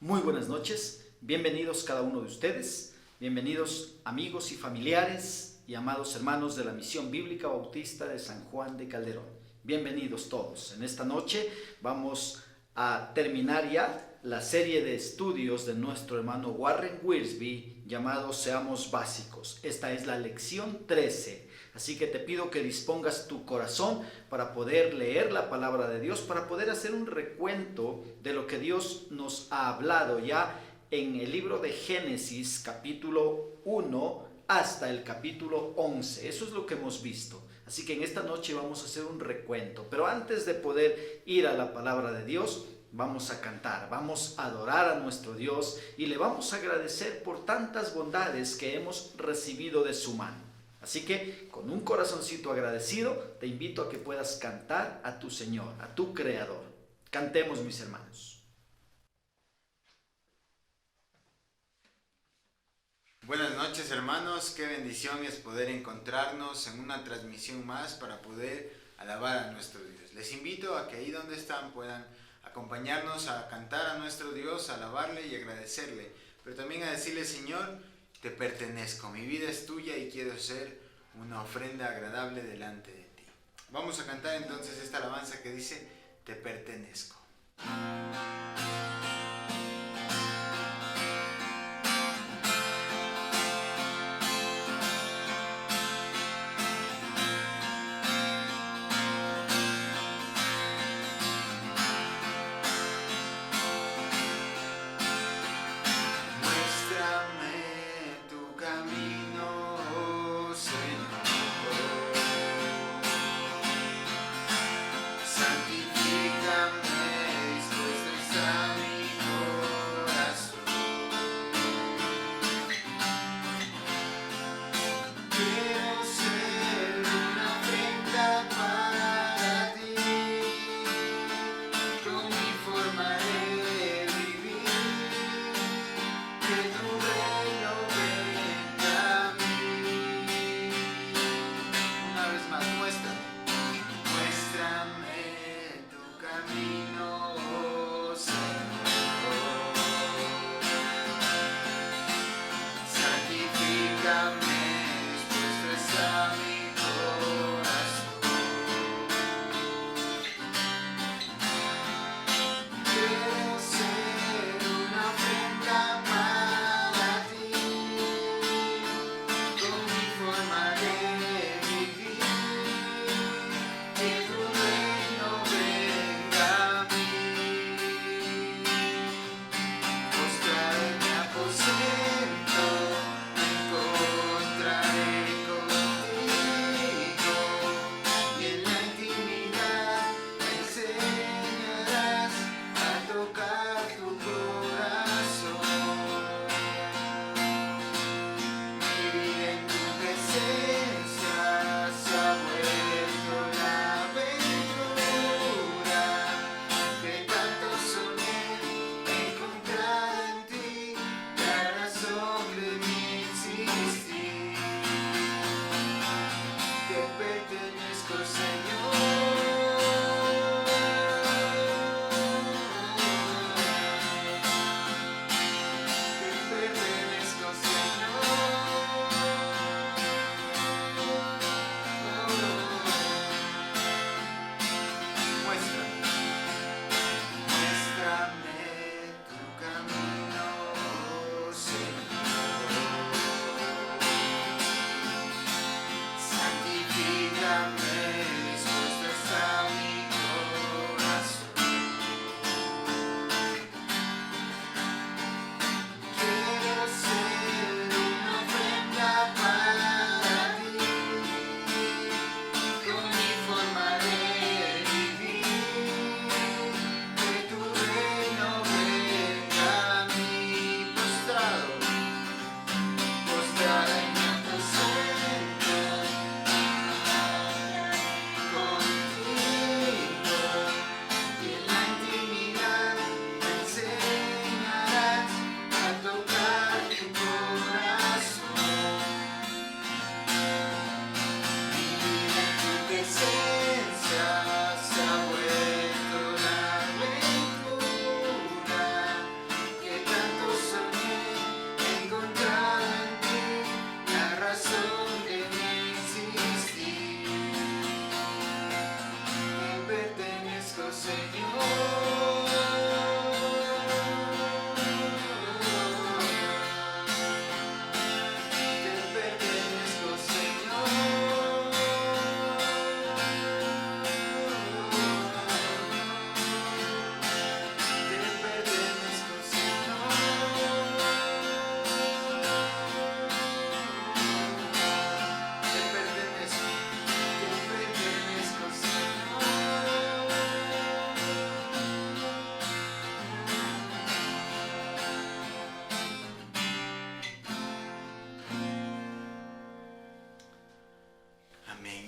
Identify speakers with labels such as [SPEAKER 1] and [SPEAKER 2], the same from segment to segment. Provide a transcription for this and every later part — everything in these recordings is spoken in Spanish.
[SPEAKER 1] Muy buenas noches, bienvenidos cada uno de ustedes, bienvenidos amigos y familiares y amados hermanos de la Misión Bíblica Bautista de San Juan de Calderón. Bienvenidos todos. En esta noche vamos a terminar ya la serie de estudios de nuestro hermano Warren Wiersbe llamado Seamos Básicos. Esta es la lección 13. Así que te pido que dispongas tu corazón para poder leer la palabra de Dios, para poder hacer un recuento de lo que Dios nos ha hablado ya en el libro de Génesis, capítulo 1 hasta el capítulo 11. Eso es lo que hemos visto. Así que en esta noche vamos a hacer un recuento. Pero antes de poder ir a la palabra de Dios, vamos a cantar, vamos a adorar a nuestro Dios y le vamos a agradecer por tantas bondades que hemos recibido de su mano. Así que con un corazoncito agradecido te invito a que puedas cantar a tu Señor, a tu Creador. Cantemos, mis hermanos.
[SPEAKER 2] Buenas noches, hermanos, qué bendición es poder encontrarnos en una transmisión más para poder alabar a nuestro Dios. Les invito a que ahí donde están puedan acompañarnos a cantar a nuestro Dios, a alabarle y agradecerle, pero también a decirle: Señor, te pertenezco, mi vida es tuya y quiero ser una ofrenda agradable delante de ti. Vamos a cantar entonces esta alabanza que dice: te pertenezco. Santifícame, esto es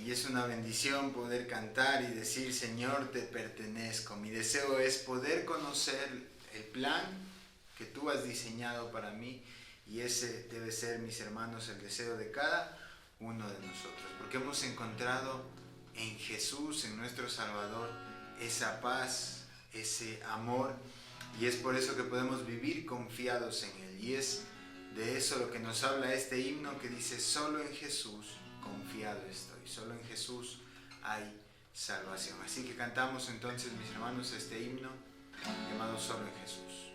[SPEAKER 2] y es una bendición poder cantar y decir, Señor, te pertenezco. Mi deseo es poder conocer el plan que tú has diseñado para mí, y ese debe ser, mis hermanos, el deseo de cada uno de nosotros, porque hemos encontrado en Jesús, en nuestro Salvador, esa paz, ese amor, y es por eso que podemos vivir confiados en Él. Y es de eso lo que nos habla este himno que dice, solo en Jesús confiado estoy, solo en Jesús hay salvación. Así que cantamos entonces, mis hermanos, este himno llamado Solo en Jesús.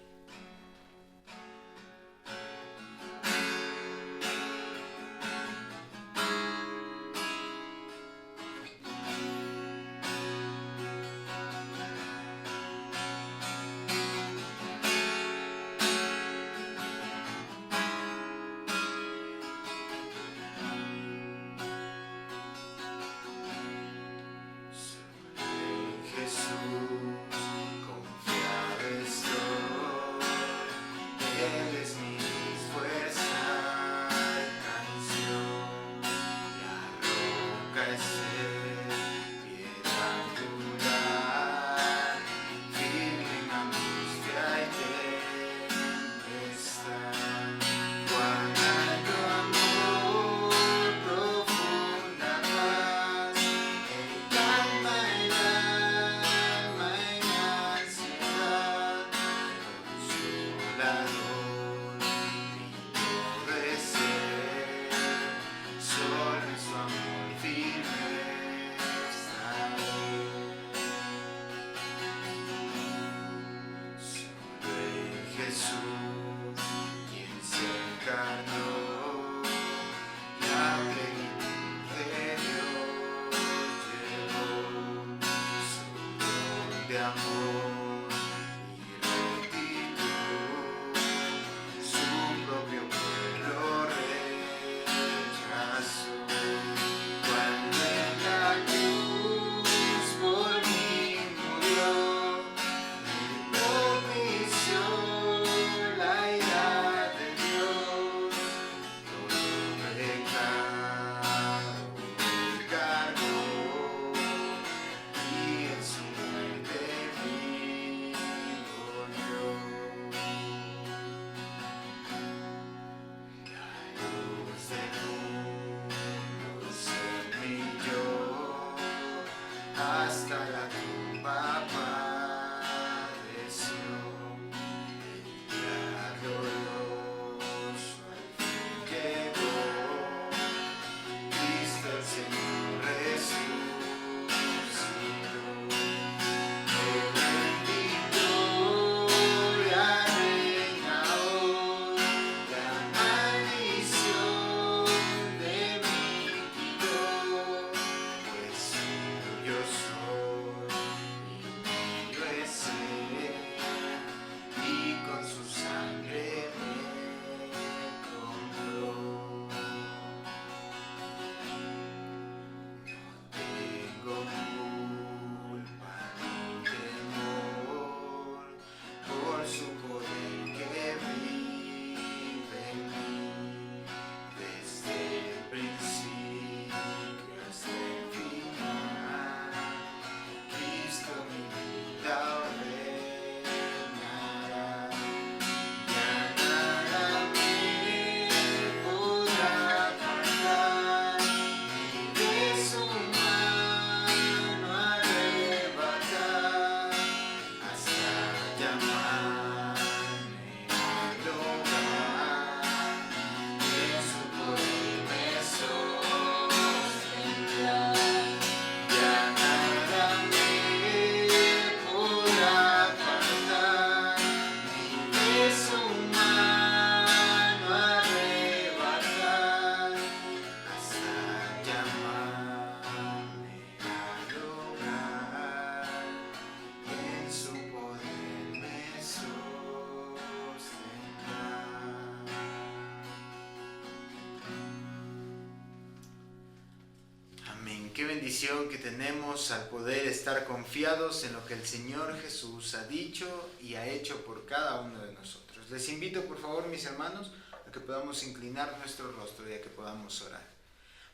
[SPEAKER 2] Qué bendición que tenemos al poder estar confiados en lo que el Señor Jesús ha dicho y ha hecho por cada uno de nosotros. Les invito, por favor, mis hermanos, a que podamos inclinar nuestro rostro y a que podamos orar.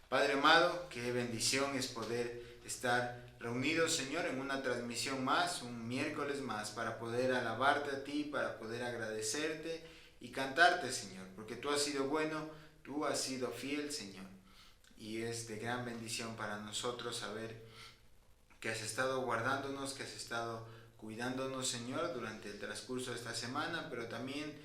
[SPEAKER 2] Padre amado, qué bendición es poder estar reunidos, Señor, en una transmisión más, un miércoles más, para poder alabarte a ti, para poder agradecerte y cantarte, Señor, porque tú has sido bueno, tú has sido fiel, Señor, y es de gran bendición para nosotros saber que has estado guardándonos, que has estado cuidándonos, Señor, durante el transcurso de esta semana, pero también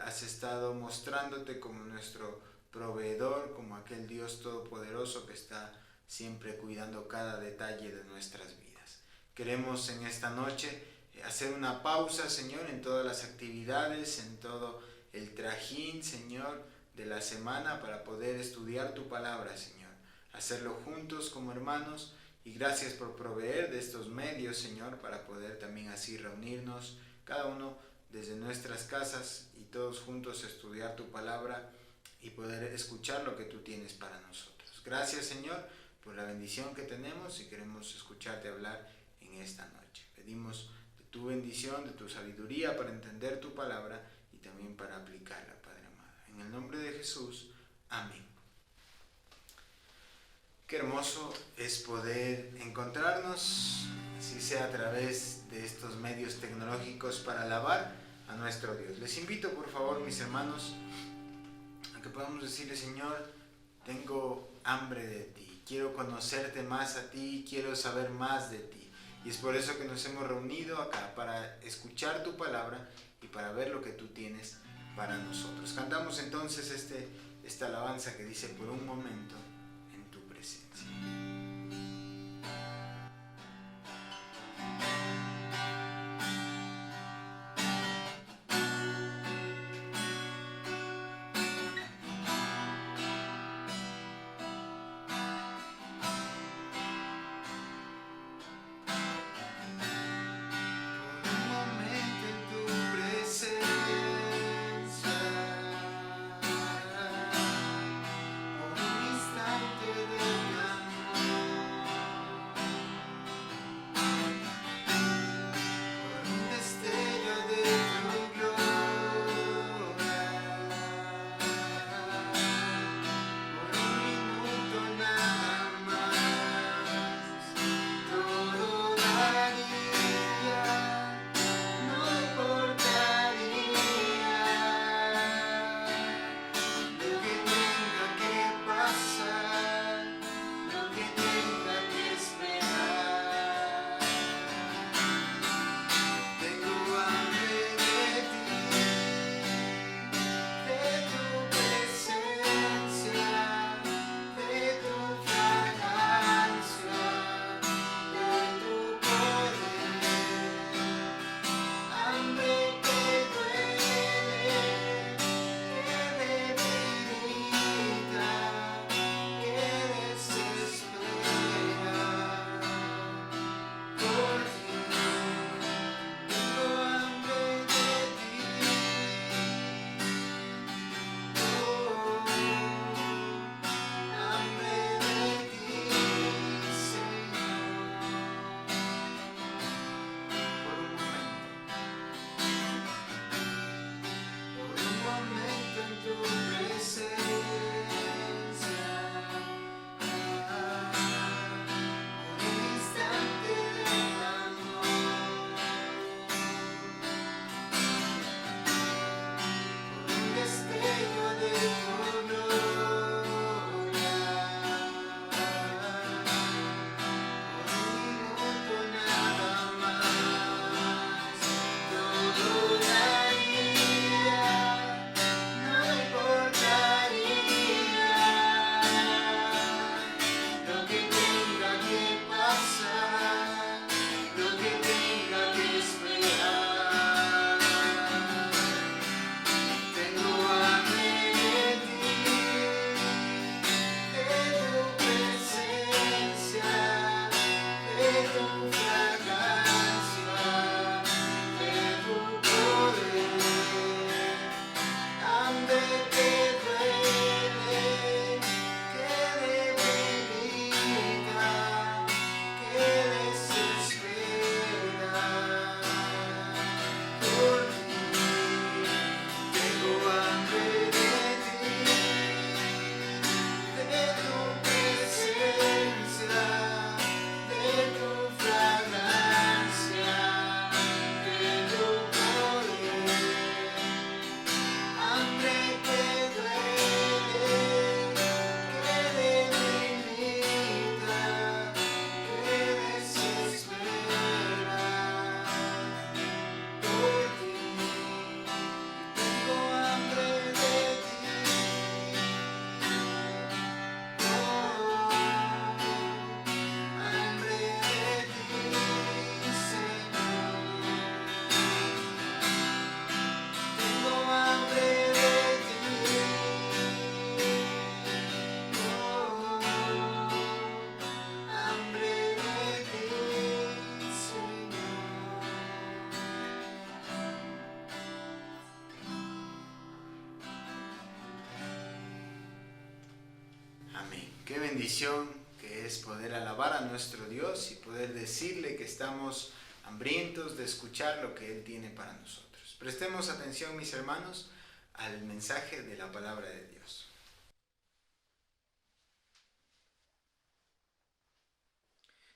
[SPEAKER 2] has estado mostrándote como nuestro proveedor, como aquel Dios todopoderoso que está siempre cuidando cada detalle de nuestras vidas. Queremos en esta noche hacer una pausa, Señor, en todas las actividades, en todo el trajín, Señor, de la semana para poder estudiar tu palabra, Señor. Hacerlo juntos como hermanos y gracias por proveer de estos medios, Señor, para poder también así reunirnos, cada uno desde nuestras casas y todos juntos estudiar tu palabra y poder escuchar lo que tú tienes para nosotros. Gracias, Señor, por la bendición que tenemos y queremos escucharte hablar en esta noche. Pedimos de tu bendición, de tu sabiduría para entender tu palabra y también para aplicarla, Padre amado. En el nombre de Jesús, amén. Qué hermoso es poder encontrarnos, así sea a través de estos medios tecnológicos, para alabar a nuestro Dios. Les invito, por favor, mis hermanos, a que podamos decirle: Señor, tengo hambre de ti, quiero conocerte más a ti, quiero saber más de ti. Y es por eso que nos hemos reunido acá, para escuchar tu palabra y para ver lo que tú tienes para nosotros. Cantamos entonces esta alabanza que dice: por un momento en tu presencia. Qué bendición que es poder alabar a nuestro Dios y poder decirle que estamos hambrientos de escuchar lo que Él tiene para nosotros. Prestemos atención, mis hermanos, al mensaje de la palabra de Dios.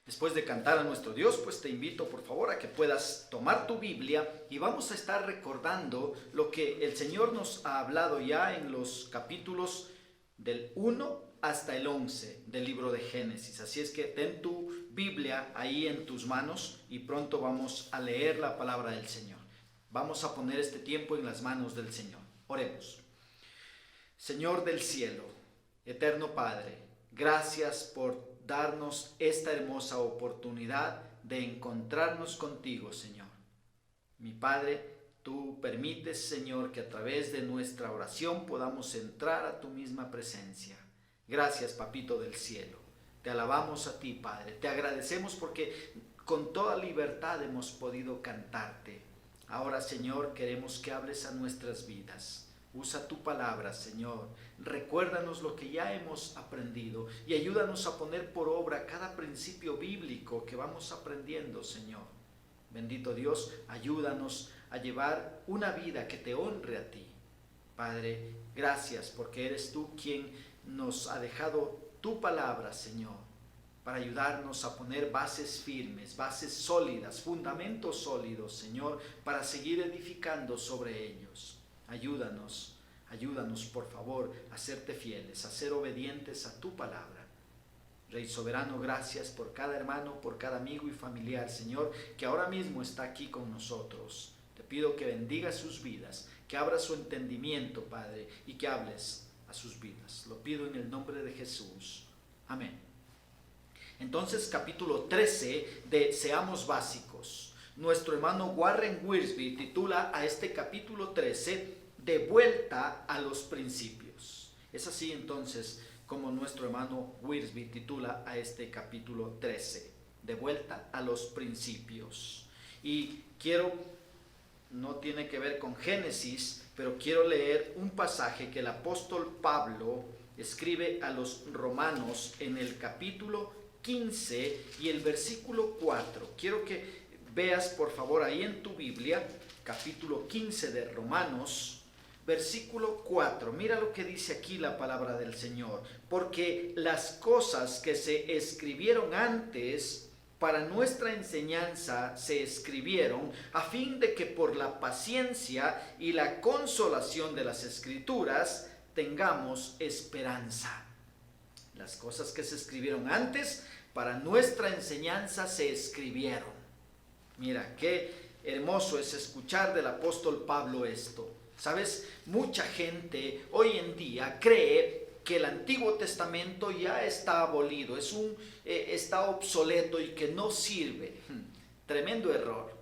[SPEAKER 1] Después de cantar a nuestro Dios, pues te invito por favor a que puedas tomar tu Biblia y vamos a estar recordando lo que el Señor nos ha hablado ya en los capítulos del 1 hasta el 11 del libro de Génesis. Así es que ten tu Biblia ahí en tus manos y pronto vamos a leer la palabra del Señor. Vamos a poner este tiempo en las manos del Señor. Oremos. Señor del cielo, eterno Padre, gracias por darnos esta hermosa oportunidad de encontrarnos contigo, Señor. Mi Padre, tú permites, Señor, que a través de nuestra oración podamos entrar a tu misma presencia. Gracias, Papito del cielo. Te alabamos a ti, Padre. Te agradecemos porque con toda libertad hemos podido cantarte. Ahora, Señor, queremos que hables a nuestras vidas. Usa tu palabra, Señor. Recuérdanos lo que ya hemos aprendido y ayúdanos a poner por obra cada principio bíblico que vamos aprendiendo, Señor. Bendito Dios, ayúdanos a llevar una vida que te honre a ti. Padre, gracias porque eres tú quien nos ha dejado tu palabra, Señor, para ayudarnos a poner bases firmes, bases sólidas, fundamentos sólidos, Señor, para seguir edificando sobre ellos. Ayúdanos, por favor, a serte fieles, a ser obedientes a tu palabra. Rey soberano, gracias por cada hermano, por cada amigo y familiar, Señor, que ahora mismo está aquí con nosotros. Te pido que bendiga sus vidas, que abra su entendimiento, Padre, y que hables a sus vidas. Lo pido en el nombre de Jesús. Amén. Entonces, capítulo 13 de Seamos Básicos. Nuestro hermano Warren Wiersbe titula a este capítulo 13 De vuelta a los principios. Es así entonces como nuestro hermano Wiersbe titula a este capítulo 13. De vuelta a los principios. Y no tiene que ver con Génesis, pero quiero leer un pasaje que el apóstol Pablo escribe a los romanos en el capítulo 15 y el versículo 4. Quiero que veas por favor ahí en tu Biblia, capítulo 15 de Romanos, versículo 4. Mira lo que dice aquí la palabra del Señor. Porque las cosas que se escribieron antes para nuestra enseñanza se escribieron a fin de que por la paciencia y la consolación de las Escrituras tengamos esperanza. Las cosas que se escribieron antes para nuestra enseñanza se escribieron. Mira, qué hermoso es escuchar del apóstol Pablo esto. ¿Sabes? Mucha gente hoy en día cree que el Antiguo Testamento ya está abolido, está obsoleto y que no sirve. Tremendo error.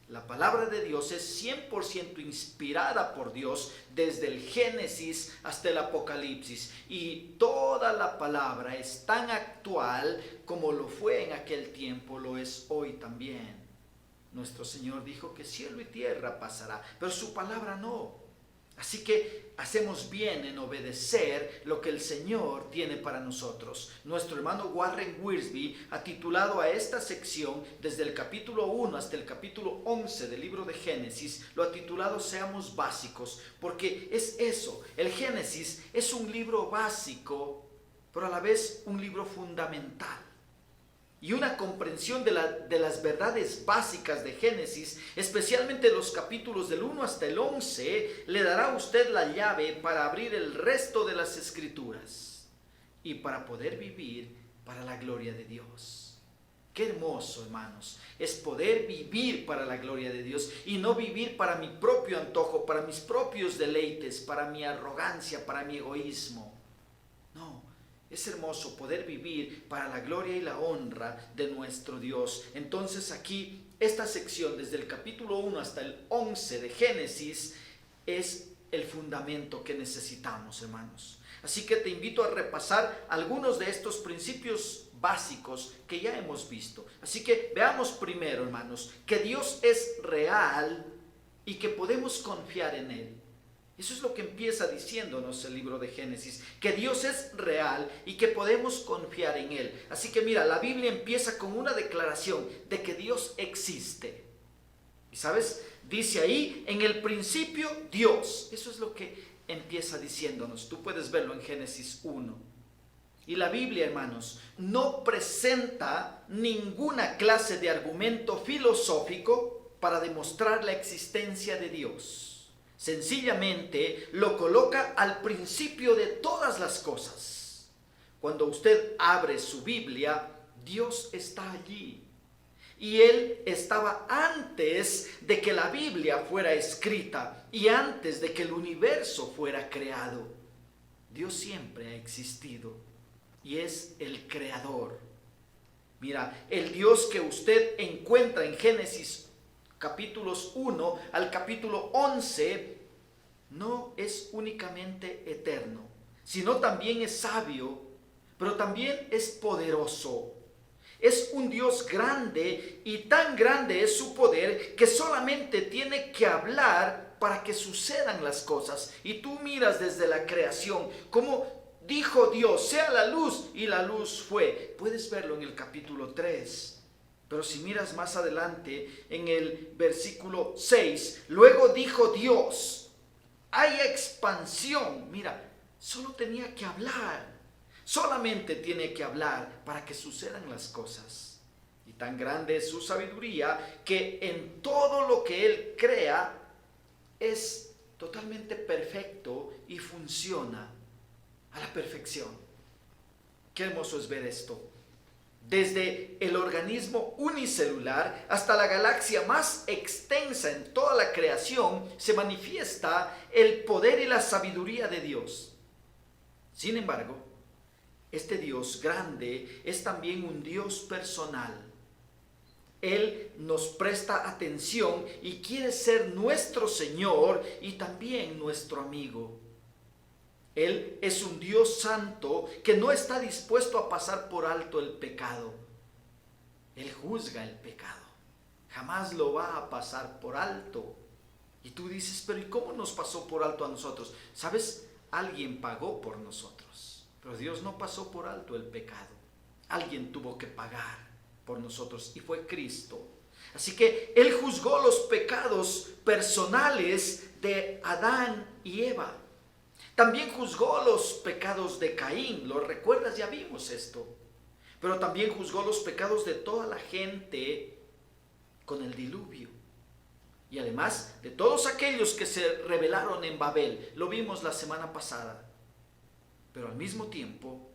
[SPEAKER 1] La palabra de Dios es 100% inspirada por Dios desde el Génesis hasta el Apocalipsis. Y toda la palabra es tan actual como lo fue en aquel tiempo, lo es hoy también. Nuestro Señor dijo que cielo y tierra pasará, pero su palabra no. Así que hacemos bien en obedecer lo que el Señor tiene para nosotros. Nuestro hermano Warren Wiersbe ha titulado a esta sección, desde el capítulo 1 hasta el capítulo 11 del libro de Génesis, lo ha titulado Seamos Básicos, porque es eso. El Génesis es un libro básico, pero a la vez un libro fundamental. Y una comprensión de las verdades básicas de Génesis, especialmente los capítulos del 1 hasta el 11, le dará a usted la llave para abrir el resto de las Escrituras y para poder vivir para la gloria de Dios. Qué hermoso, hermanos, es poder vivir para la gloria de Dios y no vivir para mi propio antojo, para mis propios deleites, para mi arrogancia, para mi egoísmo. No. Es hermoso poder vivir para la gloria y la honra de nuestro Dios. Entonces aquí, esta sección desde el capítulo 1 hasta el 11 de Génesis es el fundamento que necesitamos, hermanos. Así que te invito a repasar algunos de estos principios básicos que ya hemos visto. Así que veamos primero, hermanos, que Dios es real y que podemos confiar en Él. Eso es lo que empieza diciéndonos el libro de Génesis, que Dios es real y que podemos confiar en Él. Así que mira, la Biblia empieza con una declaración de que Dios existe. Y sabes, dice ahí, en el principio Dios. Eso es lo que empieza diciéndonos. Tú puedes verlo en Génesis 1. Y la Biblia, hermanos, no presenta ninguna clase de argumento filosófico para demostrar la existencia de Dios. Sencillamente lo coloca al principio de todas las cosas. Cuando usted abre su Biblia, Dios está allí. Y Él estaba antes de que la Biblia fuera escrita y antes de que el universo fuera creado. Dios siempre ha existido y es el creador. Mira, el Dios que usted encuentra en Génesis capítulos 1 al capítulo 11, no es únicamente eterno, sino también es sabio, pero también es poderoso. Es un Dios grande y tan grande es su poder que solamente tiene que hablar para que sucedan las cosas. Y tú miras desde la creación cómo dijo Dios, sea la luz, y la luz fue. Puedes verlo en el capítulo 3. Pero si miras más adelante en el versículo 6, luego dijo Dios, haya expansión. Mira, solo tenía que hablar. Solamente tiene que hablar para que sucedan las cosas. Y tan grande es su sabiduría que en todo lo que Él crea es totalmente perfecto y funciona a la perfección. Qué hermoso es ver esto. Desde el organismo unicelular hasta la galaxia más extensa en toda la creación se manifiesta el poder y la sabiduría de Dios. Sin embargo, este Dios grande es también un Dios personal. Él nos presta atención y quiere ser nuestro Señor y también nuestro amigo. Él es un Dios santo que no está dispuesto a pasar por alto el pecado. Él juzga el pecado. Jamás lo va a pasar por alto. Y tú dices, pero ¿y cómo nos pasó por alto a nosotros? ¿Sabes? Alguien pagó por nosotros. Pero Dios no pasó por alto el pecado. Alguien tuvo que pagar por nosotros y fue Cristo. Así que Él juzgó los pecados personales de Adán y Eva. También juzgó los pecados de Caín, ¿lo recuerdas? Ya vimos esto. Pero también juzgó los pecados de toda la gente con el diluvio. Y además de todos aquellos que se rebelaron en Babel, lo vimos la semana pasada. Pero al mismo tiempo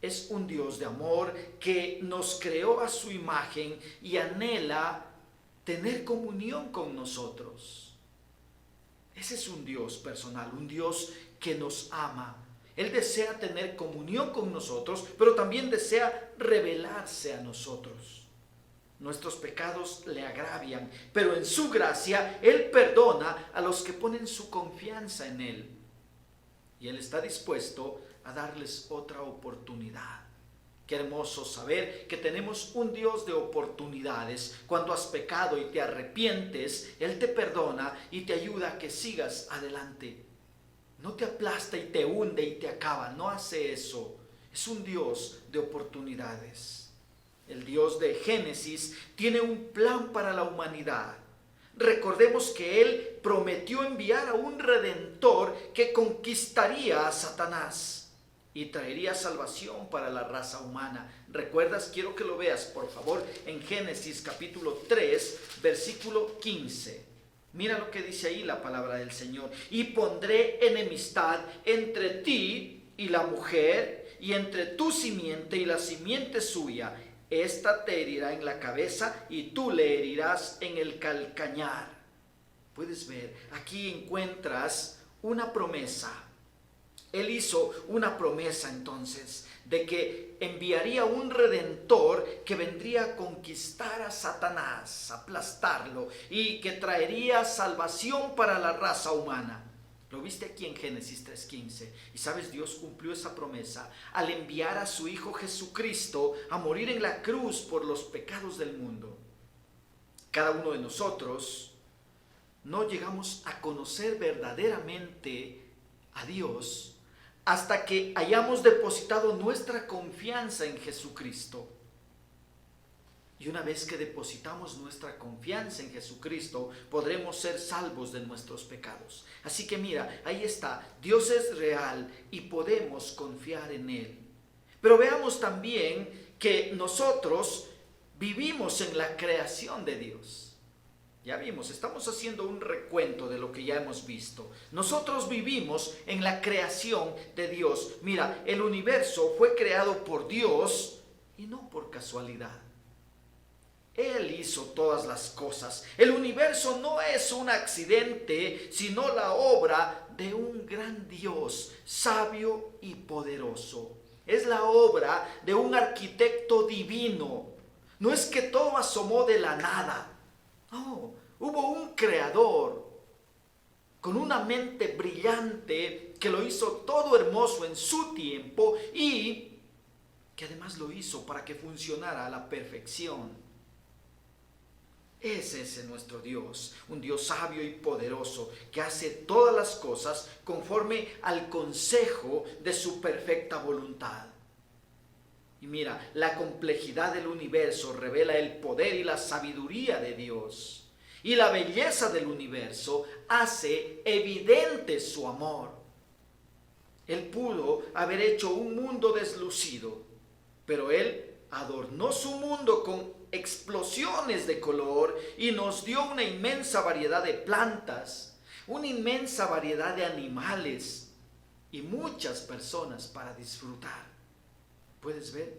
[SPEAKER 1] es un Dios de amor que nos creó a su imagen y anhela tener comunión con nosotros. Ese es un Dios personal, un Dios que nos ama. Él desea tener comunión con nosotros, pero también desea revelarse a nosotros. Nuestros pecados le agravian, pero en su gracia Él perdona a los que ponen su confianza en Él. Y Él está dispuesto a darles otra oportunidad. Qué hermoso saber que tenemos un Dios de oportunidades. Cuando has pecado y te arrepientes, Él te perdona y te ayuda a que sigas adelante. No te aplasta y te hunde y te acaba. No hace eso. Es un Dios de oportunidades. El Dios de Génesis tiene un plan para la humanidad. Recordemos que Él prometió enviar a un Redentor que conquistaría a Satanás y traería salvación para la raza humana. ¿Recuerdas? Quiero que lo veas, por favor, en Génesis capítulo 3, versículo 15. Mira lo que dice ahí la palabra del Señor. Y pondré enemistad entre ti y la mujer, y entre tu simiente y la simiente suya. Esta te herirá en la cabeza y tú le herirás en el calcañar. Puedes ver, aquí encuentras una promesa. Él hizo una promesa entonces de que enviaría un redentor que vendría a conquistar a Satanás, aplastarlo, y que traería salvación para la raza humana. Lo viste aquí en Génesis 3:15. Y sabes, Dios cumplió esa promesa al enviar a su Hijo Jesucristo a morir en la cruz por los pecados del mundo. Cada uno de nosotros no llegamos a conocer verdaderamente a Dios hasta que hayamos depositado nuestra confianza en Jesucristo. Y una vez que depositamos nuestra confianza en Jesucristo, podremos ser salvos de nuestros pecados. Así que mira, ahí está, Dios es real y podemos confiar en Él. Pero veamos también que nosotros vivimos en la creación de Dios. Ya vimos, estamos haciendo un recuento de lo que ya hemos visto. Nosotros vivimos en la creación de Dios. Mira, el universo fue creado por Dios y no por casualidad. Él hizo todas las cosas. El universo no es un accidente, sino la obra de un gran Dios, sabio y poderoso. Es la obra de un arquitecto divino. No es que todo asomó de la nada. No, hubo un creador con una mente brillante que lo hizo todo hermoso en su tiempo y que además lo hizo para que funcionara a la perfección. Es ese nuestro Dios, un Dios sabio y poderoso que hace todas las cosas conforme al consejo de su perfecta voluntad. Y mira, la complejidad del universo revela el poder y la sabiduría de Dios. Y la belleza del universo hace evidente su amor. Él pudo haber hecho un mundo deslucido, pero Él adornó su mundo con explosiones de color y nos dio una inmensa variedad de plantas, una inmensa variedad de animales y muchas personas para disfrutar. ¿Puedes ver?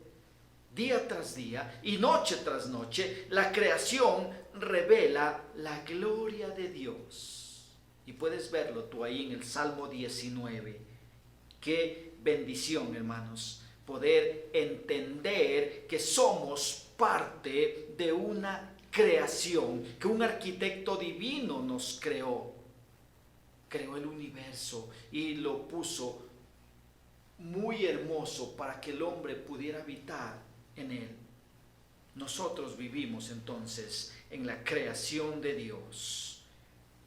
[SPEAKER 1] Día tras día y noche tras noche, la creación revela la gloria de Dios. Y puedes verlo tú ahí en el Salmo 19. Qué bendición, hermanos, poder entender que somos parte de una creación, que un arquitecto divino nos creó. Creó el universo y lo puso muy hermoso para que el hombre pudiera habitar en él. Nosotros vivimos entonces en la creación de Dios.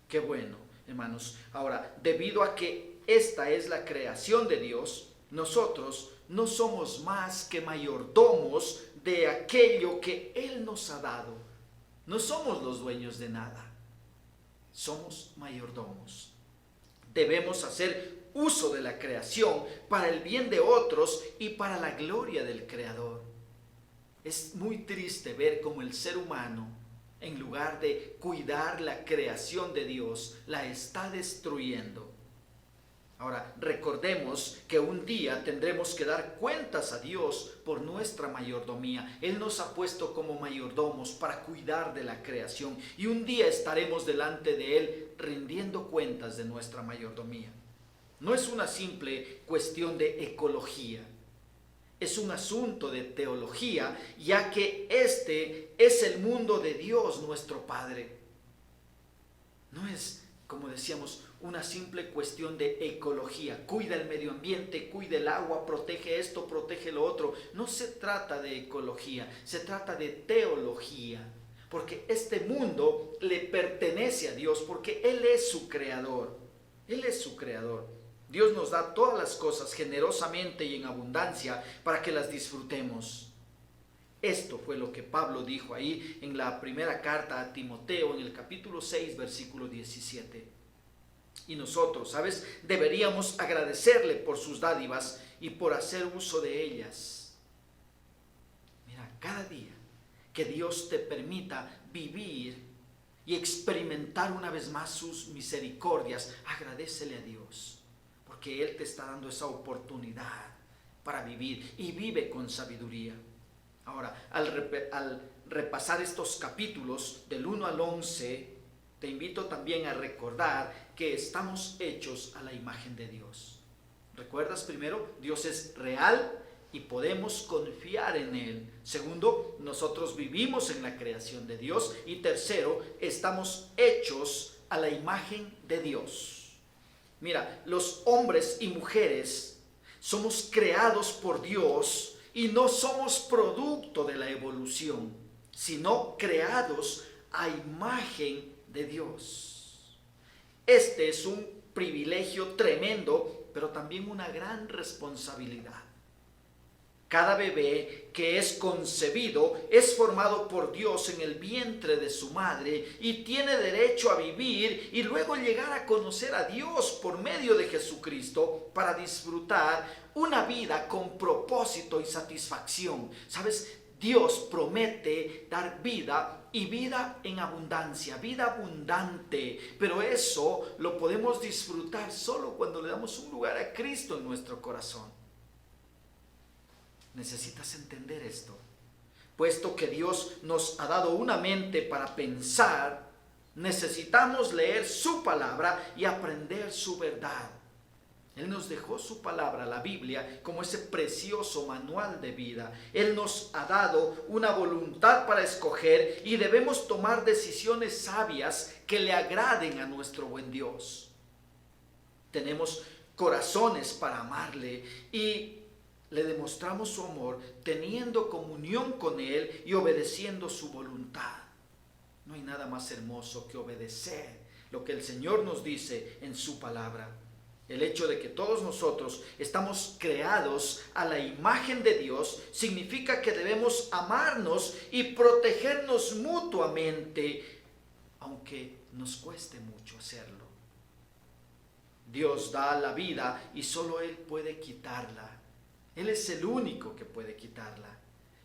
[SPEAKER 1] Qué bueno, hermanos. Ahora, debido a que esta es la creación de Dios, nosotros no somos más que mayordomos de aquello que Él nos ha dado. No somos los dueños de nada. Somos mayordomos. Debemos hacer uso de la creación para el bien de otros y para la gloria del Creador. Es muy triste ver cómo el ser humano, en lugar de cuidar la creación de Dios, la está destruyendo. Ahora, recordemos que un día tendremos que dar cuentas a Dios por nuestra mayordomía. Él nos ha puesto como mayordomos para cuidar de la creación y un día estaremos delante de Él rindiendo cuentas de nuestra mayordomía. No es una simple cuestión de ecología, es un asunto de teología, ya que este es el mundo de Dios nuestro Padre. No es, como decíamos, una simple cuestión de ecología. Cuida el medio ambiente, cuida el agua, protege esto, protege lo otro. No se trata de ecología, se trata de teología. Porque este mundo le pertenece a Dios, porque Él es su creador. Él es su creador. Dios nos da todas las cosas generosamente y en abundancia para que las disfrutemos. Esto fue lo que Pablo dijo ahí en la primera carta a Timoteo, en el capítulo 6, versículo 17. Y nosotros, ¿sabes? Deberíamos agradecerle por sus dádivas y por hacer uso de ellas. Mira, cada día que Dios te permita vivir y experimentar una vez más sus misericordias, agradécele a Dios, porque Él te está dando esa oportunidad para vivir y vive con sabiduría. Ahora, al repasar estos capítulos del 1 al 11, te invito también a recordar que estamos hechos a la imagen de Dios. ¿Recuerdas? Primero, Dios es real y podemos confiar en Él. Segundo, nosotros vivimos en la creación de Dios. Y tercero, estamos hechos a la imagen de Dios. Mira, los hombres y mujeres somos creados por Dios y no somos producto de la evolución, sino creados a imagen de Dios. Este es un privilegio tremendo, pero también una gran responsabilidad. Cada bebé que es concebido es formado por Dios en el vientre de su madre y tiene derecho a vivir y luego llegar a conocer a Dios por medio de Jesucristo para disfrutar una vida con propósito y satisfacción. ¿Sabes? Dios promete dar vida y vida en abundancia, vida abundante, pero eso lo podemos disfrutar solo cuando le damos un lugar a Cristo en nuestro corazón. Necesitas entender esto, puesto que Dios nos ha dado una mente para pensar, necesitamos leer su palabra y aprender su verdad. Él nos dejó su palabra, la Biblia, como ese precioso manual de vida. Él nos ha dado una voluntad para escoger y debemos tomar decisiones sabias que le agraden a nuestro buen Dios. Tenemos corazones para amarle y le demostramos su amor teniendo comunión con Él y obedeciendo su voluntad. No hay nada más hermoso que obedecer lo que el Señor nos dice en su palabra. El hecho de que todos nosotros estamos creados a la imagen de Dios significa que debemos amarnos y protegernos mutuamente, aunque nos cueste mucho hacerlo. Dios da la vida y solo Él puede quitarla. Él es el único que puede quitarla.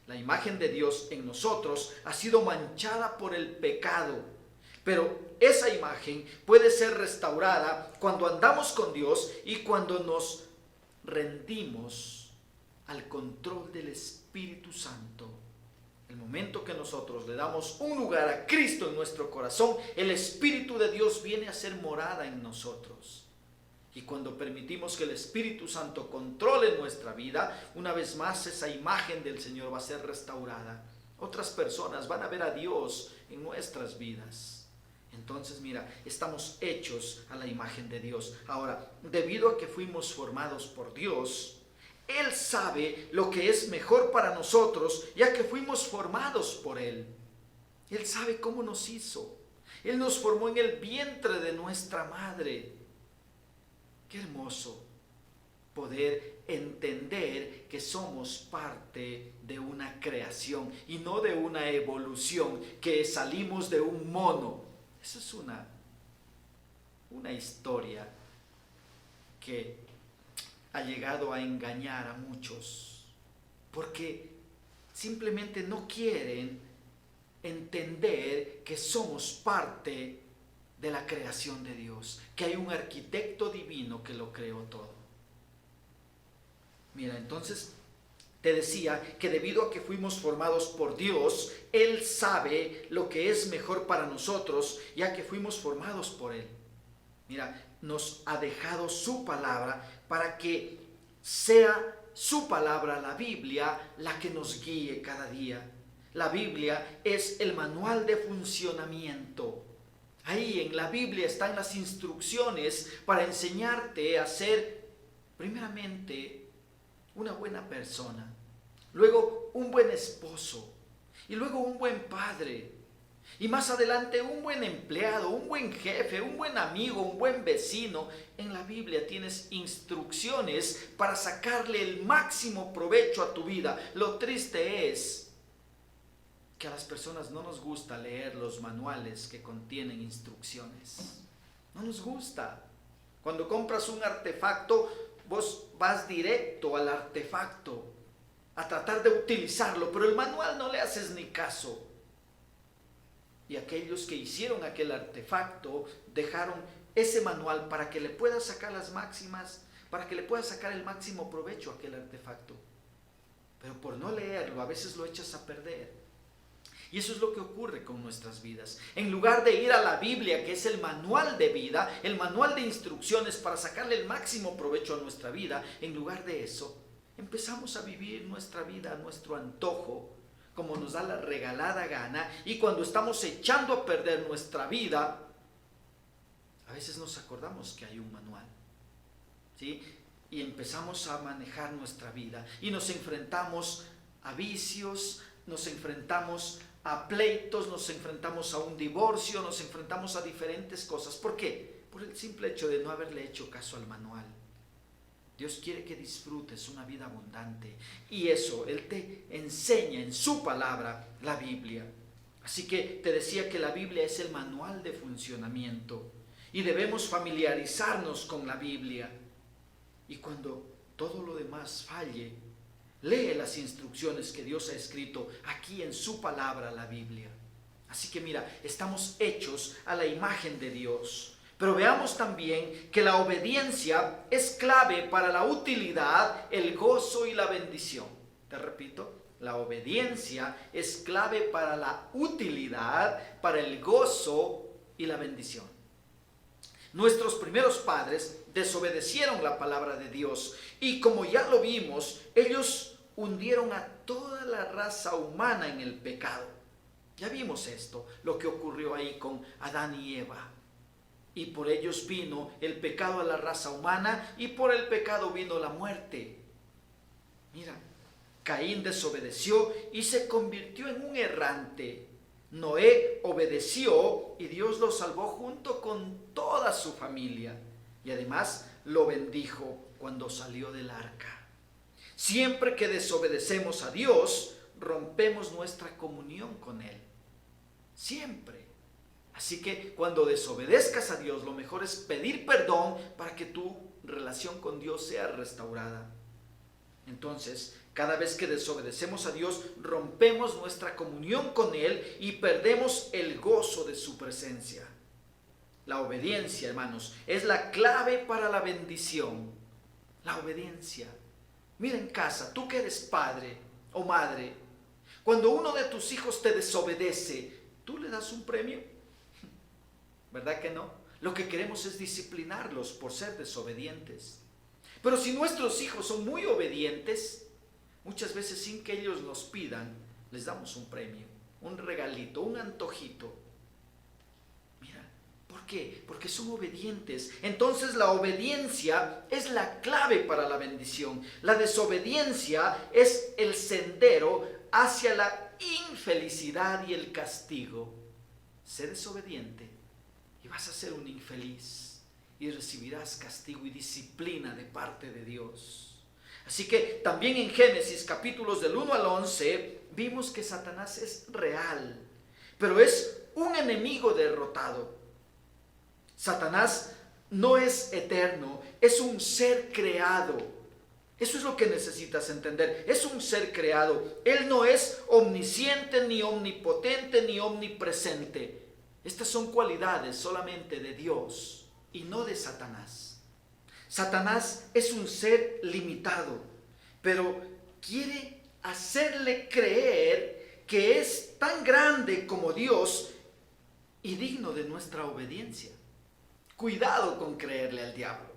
[SPEAKER 1] La imagen de Dios en nosotros ha sido manchada por el pecado, pero esa imagen puede ser restaurada cuando andamos con Dios y cuando nos rendimos al control del Espíritu Santo. El momento que nosotros le damos un lugar a Cristo en nuestro corazón, el Espíritu de Dios viene a ser morada en nosotros. Y cuando permitimos que el Espíritu Santo controle nuestra vida, una vez más esa imagen del Señor va a ser restaurada. Otras personas van a ver a Dios en nuestras vidas. Entonces, mira, estamos hechos a la imagen de Dios. Ahora, debido a que fuimos formados por Dios, Él sabe lo que es mejor para nosotros, ya que fuimos formados por Él. Él sabe cómo nos hizo. Él nos formó en el vientre de nuestra madre. Qué hermoso poder entender que somos parte de una creación y no de una evolución, que salimos de un mono. Eso es una historia que ha llegado a engañar a muchos, porque simplemente no quieren entender que somos parte de la creación de Dios, que hay un arquitecto divino que lo creó todo. Mira, entonces te decía que debido a que fuimos formados por Dios, Él sabe lo que es mejor para nosotros, ya que fuimos formados por Él. Mira, nos ha dejado su palabra para que sea su palabra, la Biblia, la que nos guíe cada día. La Biblia es el manual de funcionamiento. Ahí en la Biblia están las instrucciones para enseñarte a ser, primeramente, una buena persona, luego un buen esposo, y luego un buen padre, y más adelante un buen empleado, un buen jefe, un buen amigo, un buen vecino. En la Biblia tienes instrucciones para sacarle el máximo provecho a tu vida. Lo triste es que a las personas no nos gusta leer los manuales que contienen instrucciones. No nos gusta. Cuando compras un artefacto, vos vas directo al artefacto a tratar de utilizarlo, pero el manual no le haces ni caso. Y aquellos que hicieron aquel artefacto dejaron ese manual para que le puedas sacar para que le puedas sacar el máximo provecho a aquel artefacto. Pero por no leerlo, a veces lo echas a perder. Y eso es lo que ocurre con nuestras vidas. En lugar de ir a la Biblia, que es el manual de vida, el manual de instrucciones para sacarle el máximo provecho a nuestra vida, en lugar de eso, empezamos a vivir nuestra vida a nuestro antojo, como nos da la regalada gana, y cuando estamos echando a perder nuestra vida, a veces nos acordamos que hay un manual, ¿sí? Y empezamos a manejar nuestra vida, y nos enfrentamos a vicios, nos enfrentamos a pleitos, nos enfrentamos a un divorcio, nos enfrentamos a diferentes cosas. ¿Por qué? por el simple hecho de no haberle hecho caso al manual. Dios quiere que disfrutes una vida abundante y eso Él te enseña en su palabra, la Biblia. Así que te decía que la Biblia es el manual de funcionamiento y debemos familiarizarnos con la Biblia. Y cuando todo lo demás falle, lee las instrucciones que Dios ha escrito aquí en su palabra, la Biblia. Así que mira, estamos hechos a la imagen de Dios. Pero veamos también que la obediencia es clave para la utilidad, el gozo y la bendición. Te repito, la obediencia es clave para la utilidad, para el gozo y la bendición. Nuestros primeros padres desobedecieron la palabra de Dios y como ya lo vimos, ellos hundieron a toda la raza humana en el pecado. Ya vimos esto, lo que ocurrió ahí con Adán y Eva. Y por ellos vino el pecado a la raza humana y por el pecado vino la muerte. Mira, Caín desobedeció y se convirtió en un errante. Noé obedeció y Dios lo salvó junto con toda su familia. Y además lo bendijo cuando salió del arca. Siempre que desobedecemos a Dios, rompemos nuestra comunión con Él. Siempre. Así que cuando desobedezcas a Dios, lo mejor es pedir perdón para que tu relación con Dios sea restaurada. Entonces, cada vez que desobedecemos a Dios, rompemos nuestra comunión con Él y perdemos el gozo de su presencia. La obediencia, hermanos, es la clave para la bendición. La obediencia. Mira en casa, tú que eres padre o madre, cuando uno de tus hijos te desobedece, ¿tú le das un premio? ¿Verdad que no? Lo que queremos es disciplinarlos por ser desobedientes. Pero si nuestros hijos son muy obedientes, muchas veces sin que ellos nos pidan, les damos un premio, un regalito, un antojito. Mira, ¿por qué? Porque son obedientes. Entonces la obediencia es la clave para la bendición. La desobediencia es el sendero hacia la infelicidad y el castigo. Sé desobediente y vas a ser un infeliz y recibirás castigo y disciplina de parte de Dios. Así que también en Génesis capítulos del 1 al 11 vimos que Satanás es real, pero es un enemigo derrotado. Satanás no es eterno, es un ser creado. Eso es lo que necesitas entender. Es un ser creado. Él no es omnisciente, ni omnipotente, ni omnipresente. Estas son cualidades solamente de Dios y no de Satanás. Satanás es un ser limitado, pero quiere hacerle creer que es tan grande como Dios y digno de nuestra obediencia. Cuidado con creerle al diablo.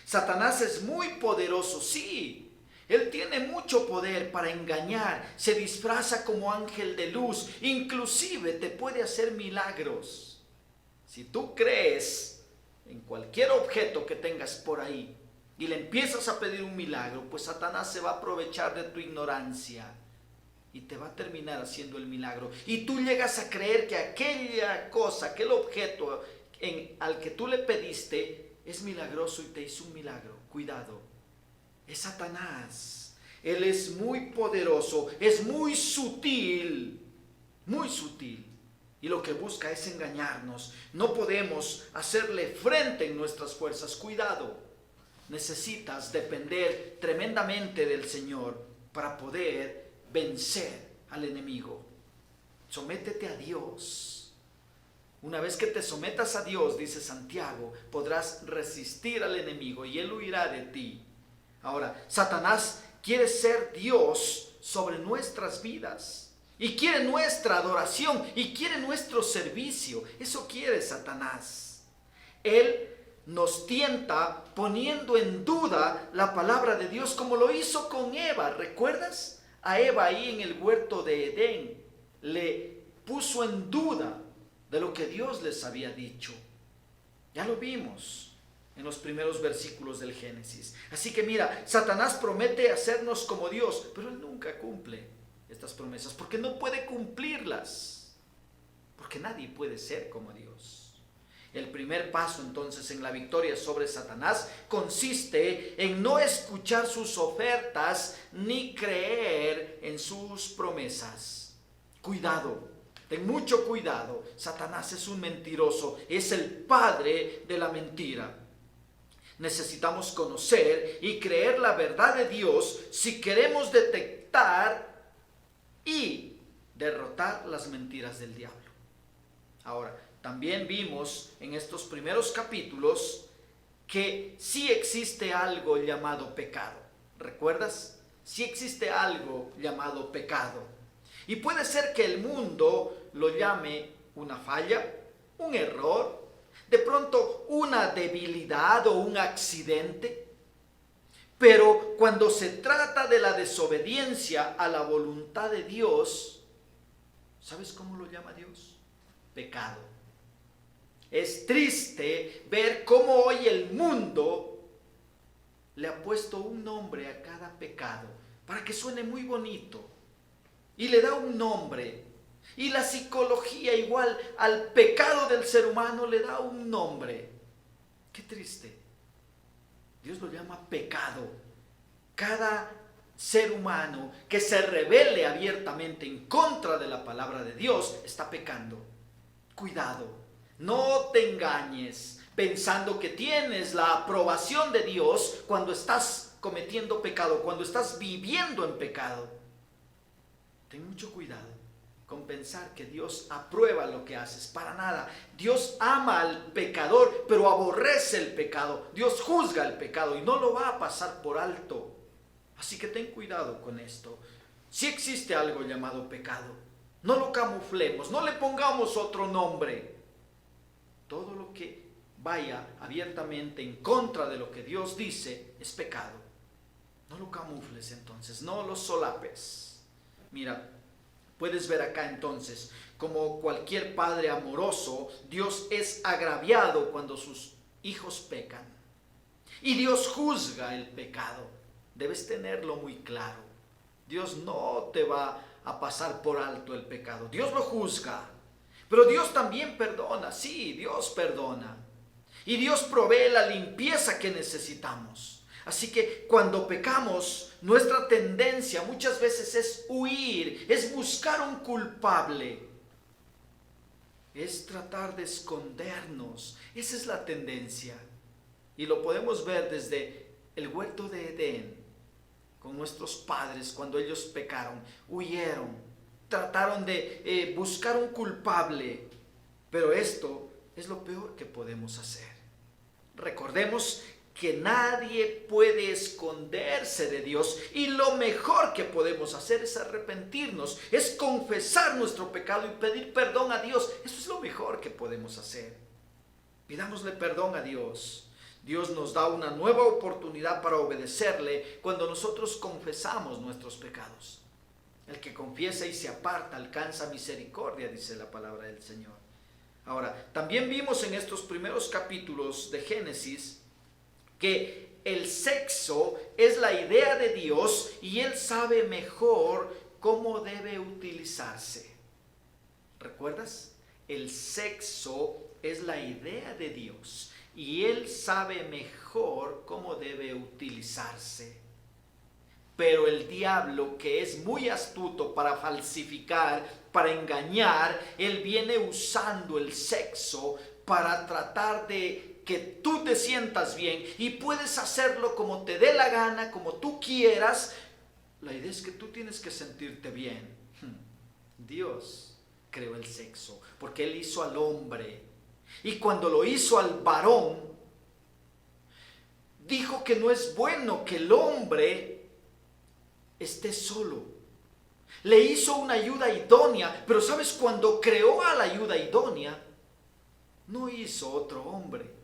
[SPEAKER 1] Satanás es muy poderoso, sí. Él tiene mucho poder para engañar, se disfraza como ángel de luz, inclusive te puede hacer milagros. Si tú crees en cualquier objeto que tengas por ahí y le empiezas a pedir un milagro, pues Satanás se va a aprovechar de tu ignorancia y te va a terminar haciendo el milagro. Y tú llegas a creer que aquella cosa, aquel objeto al que tú le pediste es milagroso y te hizo un milagro. Cuidado. Es Satanás. Él es muy poderoso, es muy sutil, y lo que busca es engañarnos. No podemos hacerle frente en nuestras fuerzas. Cuidado, necesitas depender tremendamente del Señor para poder vencer al enemigo. Sométete a Dios. Una vez que te sometas a Dios, dice Santiago, podrás resistir al enemigo y él huirá de ti. Ahora, Satanás quiere ser Dios sobre nuestras vidas y quiere nuestra adoración y quiere nuestro servicio. Eso quiere Satanás. Él nos tienta poniendo en duda la palabra de Dios como lo hizo con Eva. ¿Recuerdas? A Eva ahí en el huerto de Edén le puso en duda de lo que Dios les había dicho. Ya lo vimos en los primeros versículos del Génesis. Así que mira, Satanás promete hacernos como Dios, pero él nunca cumple estas promesas, porque no puede cumplirlas, porque nadie puede ser como Dios. El primer paso entonces en la victoria sobre Satanás consiste en no escuchar sus ofertas ni creer en sus promesas. Cuidado, ten mucho cuidado. Satanás es un mentiroso, es el padre de la mentira. Necesitamos conocer y creer la verdad de Dios si queremos detectar y derrotar las mentiras del diablo. Ahora, también vimos en estos primeros capítulos que sí existe algo llamado pecado. ¿Recuerdas? Sí existe algo llamado pecado. Y puede ser que el mundo lo llame una falla, un error, de pronto una debilidad o un accidente. Pero cuando se trata de la desobediencia a la voluntad de Dios, ¿sabes cómo lo llama Dios? Pecado. Es triste ver cómo hoy el mundo le ha puesto un nombre a cada pecado para que suene muy bonito. Y le da un nombre. Y la psicología igual al pecado del ser humano le da un nombre. Qué triste. Dios lo llama pecado. Cada ser humano que se rebele abiertamente en contra de la palabra de Dios está pecando. Cuidado, no te engañes pensando que tienes la aprobación de Dios cuando estás cometiendo pecado, cuando estás viviendo en pecado. Ten mucho cuidado con pensar que Dios aprueba lo que haces. Para nada. Dios ama al pecador, pero aborrece el pecado. Dios juzga el pecado y no lo va a pasar por alto. Así que ten cuidado con esto. Si existe algo llamado pecado, no lo camuflemos, no le pongamos otro nombre. Todo lo que vaya abiertamente en contra de lo que Dios dice es pecado. No lo camufles entonces, no lo solapes. Mira, puedes ver acá entonces, como cualquier padre amoroso, Dios es agraviado cuando sus hijos pecan. Y Dios juzga el pecado. Debes tenerlo muy claro. Dios no te va a pasar por alto el pecado. Dios lo juzga. Pero Dios también perdona. Sí, Dios perdona. Y Dios provee la limpieza que necesitamos. Así que cuando pecamos, nuestra tendencia muchas veces es huir, es buscar un culpable, es tratar de escondernos. Esa es la tendencia. Y lo podemos ver desde el huerto de Edén, con nuestros padres cuando ellos pecaron, huyeron, trataron de buscar un culpable. Pero esto es lo peor que podemos hacer. Recordemos que nadie puede esconderse de Dios y lo mejor que podemos hacer es arrepentirnos, es confesar nuestro pecado y pedir perdón a Dios. Eso es lo mejor que podemos hacer. Pidámosle perdón a Dios. Dios nos da una nueva oportunidad para obedecerle cuando nosotros confesamos nuestros pecados. El que confiesa y se aparta alcanza misericordia, dice la palabra del Señor. Ahora, también vimos en estos primeros capítulos de Génesis que el sexo es la idea de Dios y Él sabe mejor cómo debe utilizarse. ¿Recuerdas? El sexo es la idea de Dios y Él sabe mejor cómo debe utilizarse. Pero el diablo, que es muy astuto para falsificar, para engañar, él viene usando el sexo para tratar de que tú te sientas bien y puedes hacerlo como te dé la gana, como tú quieras. La idea es que tú tienes que sentirte bien. Dios creó el sexo porque Él hizo al hombre. Y cuando lo hizo al varón, dijo que no es bueno que el hombre esté solo. Le hizo una ayuda idónea, pero ¿sabes? Cuando creó a la ayuda idónea, no hizo otro hombre.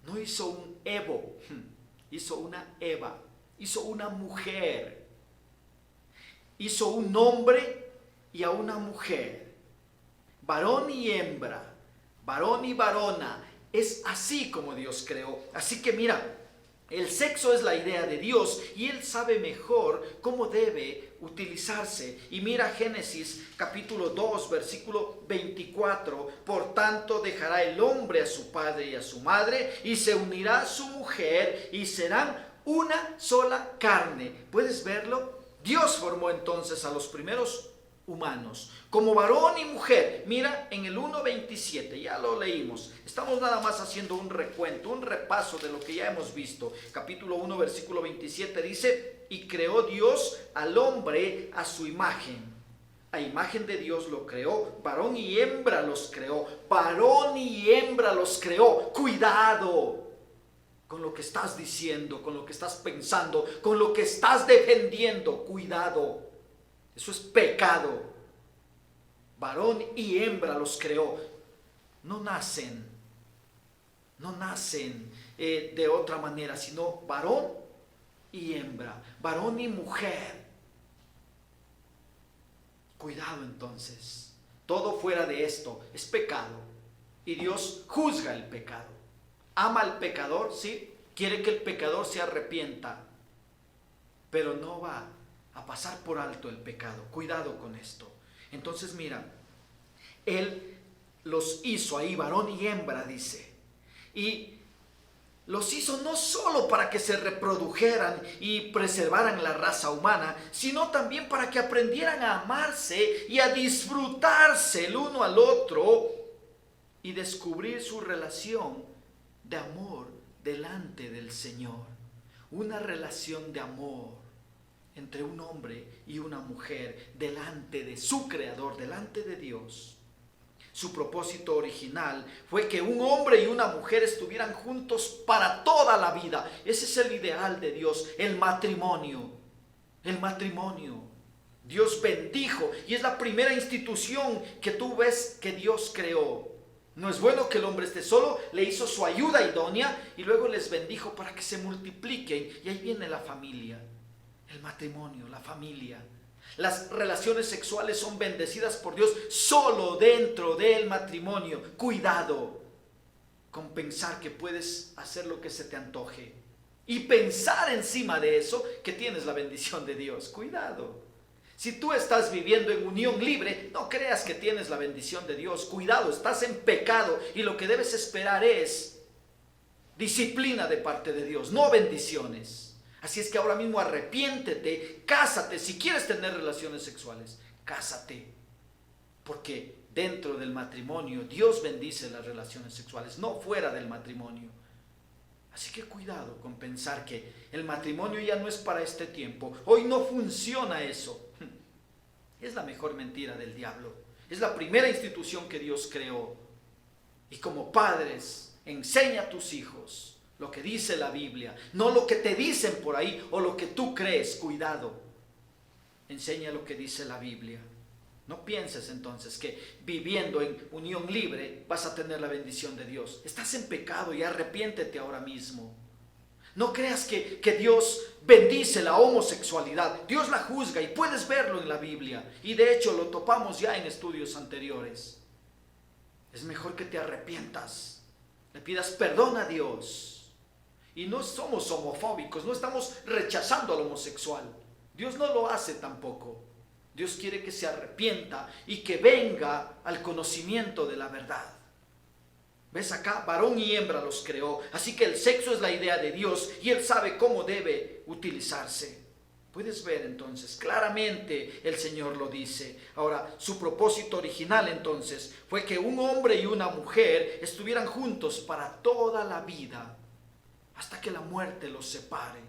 [SPEAKER 1] No hizo un Evo, hizo una Eva, hizo una mujer. Hizo un hombre y a una mujer. Varón y hembra, varón y varona. Es así como Dios creó. Así que mira, El sexo es la idea de Dios y Él sabe mejor cómo debe utilizarse. Y mira Génesis capítulo 2, versículo 24. Por tanto dejará el hombre a su padre y a su madre y se unirá a su mujer y serán una sola carne. ¿Puedes verlo? Dios formó entonces a los primeros humanos como varón y mujer. Mira en el 1:27, ya lo leímos. Estamos nada más haciendo un recuento, un repaso de lo que ya hemos visto. Capítulo 1, versículo 27 dice: y creó Dios al hombre a su imagen. A imagen de Dios lo creó, varón y hembra los creó. Varón y hembra los creó. Cuidado con lo que estás diciendo, con lo que estás pensando, con lo que estás defendiendo. Cuidado. Eso es pecado. Varón y hembra los creó. No nacen de otra manera, sino varón y hembra, varón y mujer. Cuidado entonces. Todo fuera de esto es pecado. Y Dios juzga el pecado. Ama al pecador, sí. Quiere que el pecador se arrepienta. Pero no va a pasar por alto el pecado. Cuidado con esto. Entonces mira, Él los hizo ahí, varón y hembra, dice. Y los hizo no solo para que se reprodujeran y preservaran la raza humana, sino también para que aprendieran a amarse y a disfrutarse el uno al otro y descubrir su relación de amor delante del Señor. Una relación de amor entre un hombre y una mujer delante de su Creador, delante de Dios. Su propósito original fue que un hombre y una mujer estuvieran juntos para toda la vida. Ese es el ideal de Dios, el matrimonio. El matrimonio. Dios bendijo y es la primera institución que tú ves que Dios creó. No es bueno que el hombre esté solo, le hizo su ayuda idónea y luego les bendijo para que se multipliquen. Y ahí viene la familia. El matrimonio, la familia. Las relaciones sexuales son bendecidas por Dios solo dentro del matrimonio. Cuidado con pensar que puedes hacer lo que se te antoje y pensar encima de eso que tienes la bendición de Dios. Cuidado. Si tú estás viviendo en unión libre, no creas que tienes la bendición de Dios. Cuidado, estás en pecado y lo que debes esperar es disciplina de parte de Dios, no bendiciones. Así es que ahora mismo arrepiéntete, cásate. Si quieres tener relaciones sexuales, cásate. Porque dentro del matrimonio Dios bendice las relaciones sexuales, no fuera del matrimonio. Así que cuidado con pensar que el matrimonio ya no es para este tiempo. Hoy no funciona eso. Es la mejor mentira del diablo. Es la primera institución que Dios creó. Y como padres, enseña a tus hijos lo que dice la Biblia, no lo que te dicen por ahí o lo que tú crees. Cuidado. Enseña lo que dice la Biblia. No pienses entonces que viviendo en unión libre vas a tener la bendición de Dios. Estás en pecado y arrepiéntete ahora mismo. No creas que Dios bendice la homosexualidad. Dios la juzga y puedes verlo en la Biblia. Y de hecho lo topamos ya en estudios anteriores. Es mejor que te arrepientas. Le pidas perdón a Dios. Y no somos homofóbicos, no estamos rechazando al homosexual. Dios no lo hace tampoco. Dios quiere que se arrepienta y que venga al conocimiento de la verdad. ¿Ves acá? Varón y hembra los creó. Así que el sexo es la idea de Dios y Él sabe cómo debe utilizarse. Puedes ver entonces, claramente el Señor lo dice. Ahora, su propósito original entonces fue que un hombre y una mujer estuvieran juntos para toda la vida, hasta que la muerte los separe.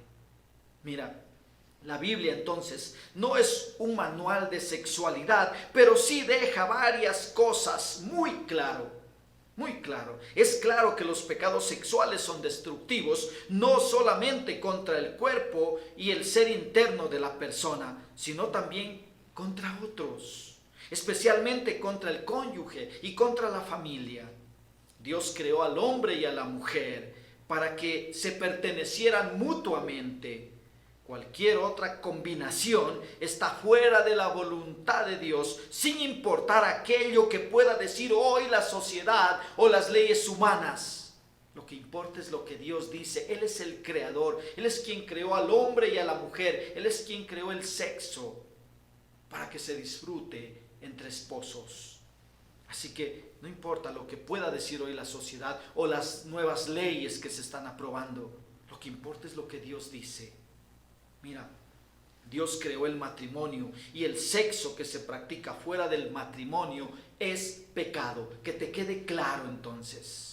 [SPEAKER 1] Mira, la Biblia entonces no es un manual de sexualidad, pero sí deja varias cosas muy claro. Muy claro. Es claro que los pecados sexuales son destructivos, no solamente contra el cuerpo y el ser interno de la persona, sino también contra otros, especialmente contra el cónyuge y contra la familia. Dios creó al hombre y a la mujer para que se pertenecieran mutuamente. Cualquier otra combinación está fuera de la voluntad de Dios, sin importar aquello que pueda decir hoy la sociedad o las leyes humanas. Lo que importa es lo que Dios dice. Él es el creador. Él es quien creó al hombre y a la mujer. Él es quien creó el sexo para que se disfrute entre esposos. Así que no importa lo que pueda decir hoy la sociedad o las nuevas leyes que se están aprobando. Lo que importa es lo que Dios dice. Mira, Dios creó el matrimonio y el sexo que se practica fuera del matrimonio es pecado. Que te quede claro entonces.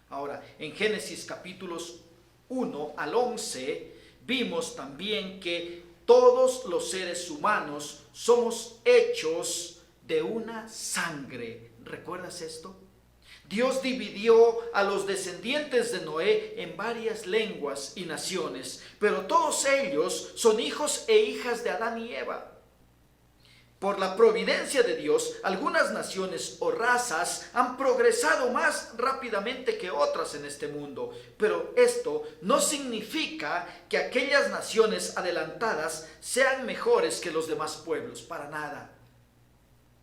[SPEAKER 1] Ahora, en Génesis capítulos 1 al 11, vimos también que todos los seres humanos somos hechos de una sangre. ¿Recuerdas esto? Dios dividió a los descendientes de Noé en varias lenguas y naciones, pero todos ellos son hijos e hijas de Adán y Eva. Por la providencia de Dios, algunas naciones o razas han progresado más rápidamente que otras en este mundo, pero esto no significa que aquellas naciones adelantadas sean mejores que los demás pueblos, para nada.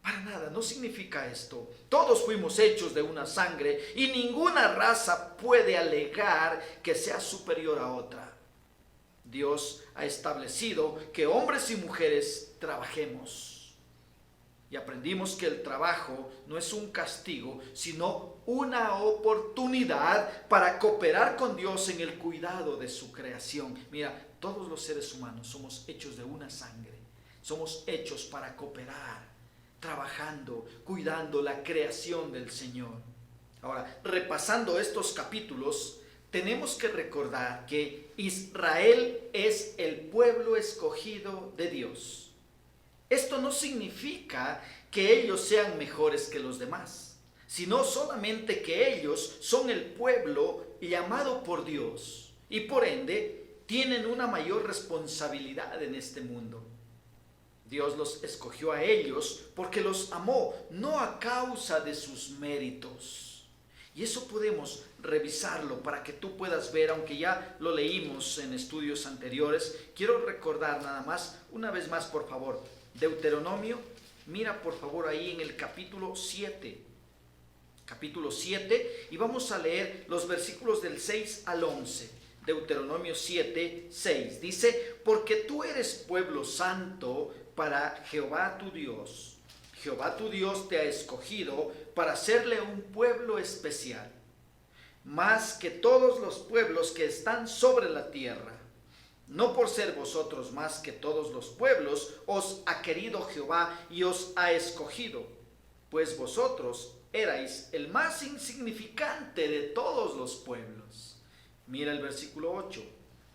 [SPEAKER 1] Para nada, no significa esto. Todos fuimos hechos de una sangre y ninguna raza puede alegar que sea superior a otra. Dios ha establecido que hombres y mujeres trabajemos. Y aprendimos que el trabajo no es un castigo, sino una oportunidad para cooperar con Dios en el cuidado de su creación. Mira, todos los seres humanos somos hechos de una sangre. Somos hechos para cooperar, trabajando, cuidando la creación del Señor. Ahora, repasando estos capítulos, tenemos que recordar que Israel es el pueblo escogido de Dios. Esto no significa que ellos sean mejores que los demás, sino solamente que ellos son el pueblo llamado por Dios y por ende tienen una mayor responsabilidad en este mundo. Dios los escogió a ellos porque los amó, no a causa de sus méritos. Y eso podemos revisarlo para que tú puedas ver, aunque ya lo leímos en estudios anteriores. Quiero recordar nada más, una vez más por favor, Deuteronomio, mira por favor ahí en el capítulo 7, y vamos a leer los versículos del 6 al 11. Deuteronomio 7, 6, dice: porque tú eres pueblo santo para Jehová tu Dios. Jehová tu Dios te ha escogido para hacerle un pueblo especial, más que todos los pueblos que están sobre la tierra. No por ser vosotros más que todos los pueblos, os ha querido Jehová y os ha escogido, pues vosotros erais el más insignificante de todos los pueblos. Mira el versículo 8.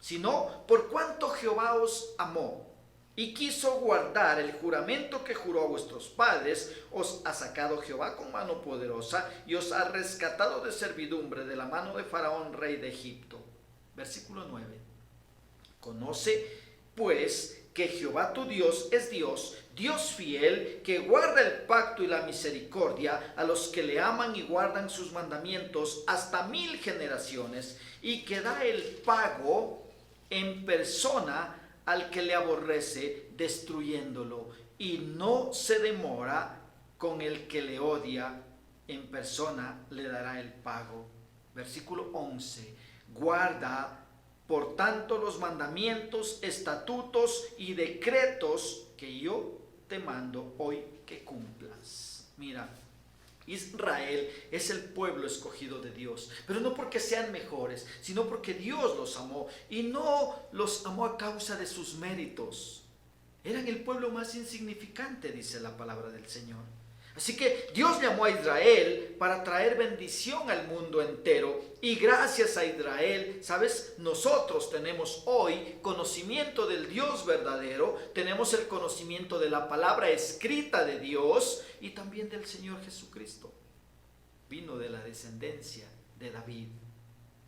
[SPEAKER 1] Sino por cuanto Jehová os amó y quiso guardar el juramento que juró a vuestros padres, os ha sacado Jehová con mano poderosa y os ha rescatado de servidumbre de la mano de Faraón, rey de Egipto. Versículo 9. Conoce, pues, que Jehová tu Dios es Dios, Dios fiel, que guarda el pacto y la misericordia a los que le aman y guardan sus mandamientos hasta 1000 generaciones, y que da el pago en persona al que le aborrece, destruyéndolo, y no se demora con el que le odia, en persona le dará el pago. Versículo 11. Guarda por tanto los mandamientos, estatutos y decretos que yo te mando hoy que cumplas. Mira, Israel es el pueblo escogido de Dios, pero no porque sean mejores, sino porque Dios los amó, y no los amó a causa de sus méritos. Eran el pueblo más insignificante, dice la palabra del Señor. Así que Dios llamó a Israel para traer bendición al mundo entero, y gracias a Israel, ¿sabes? Nosotros tenemos hoy conocimiento del Dios verdadero, tenemos el conocimiento de la palabra escrita de Dios y también del Señor Jesucristo. Vino de la descendencia de David,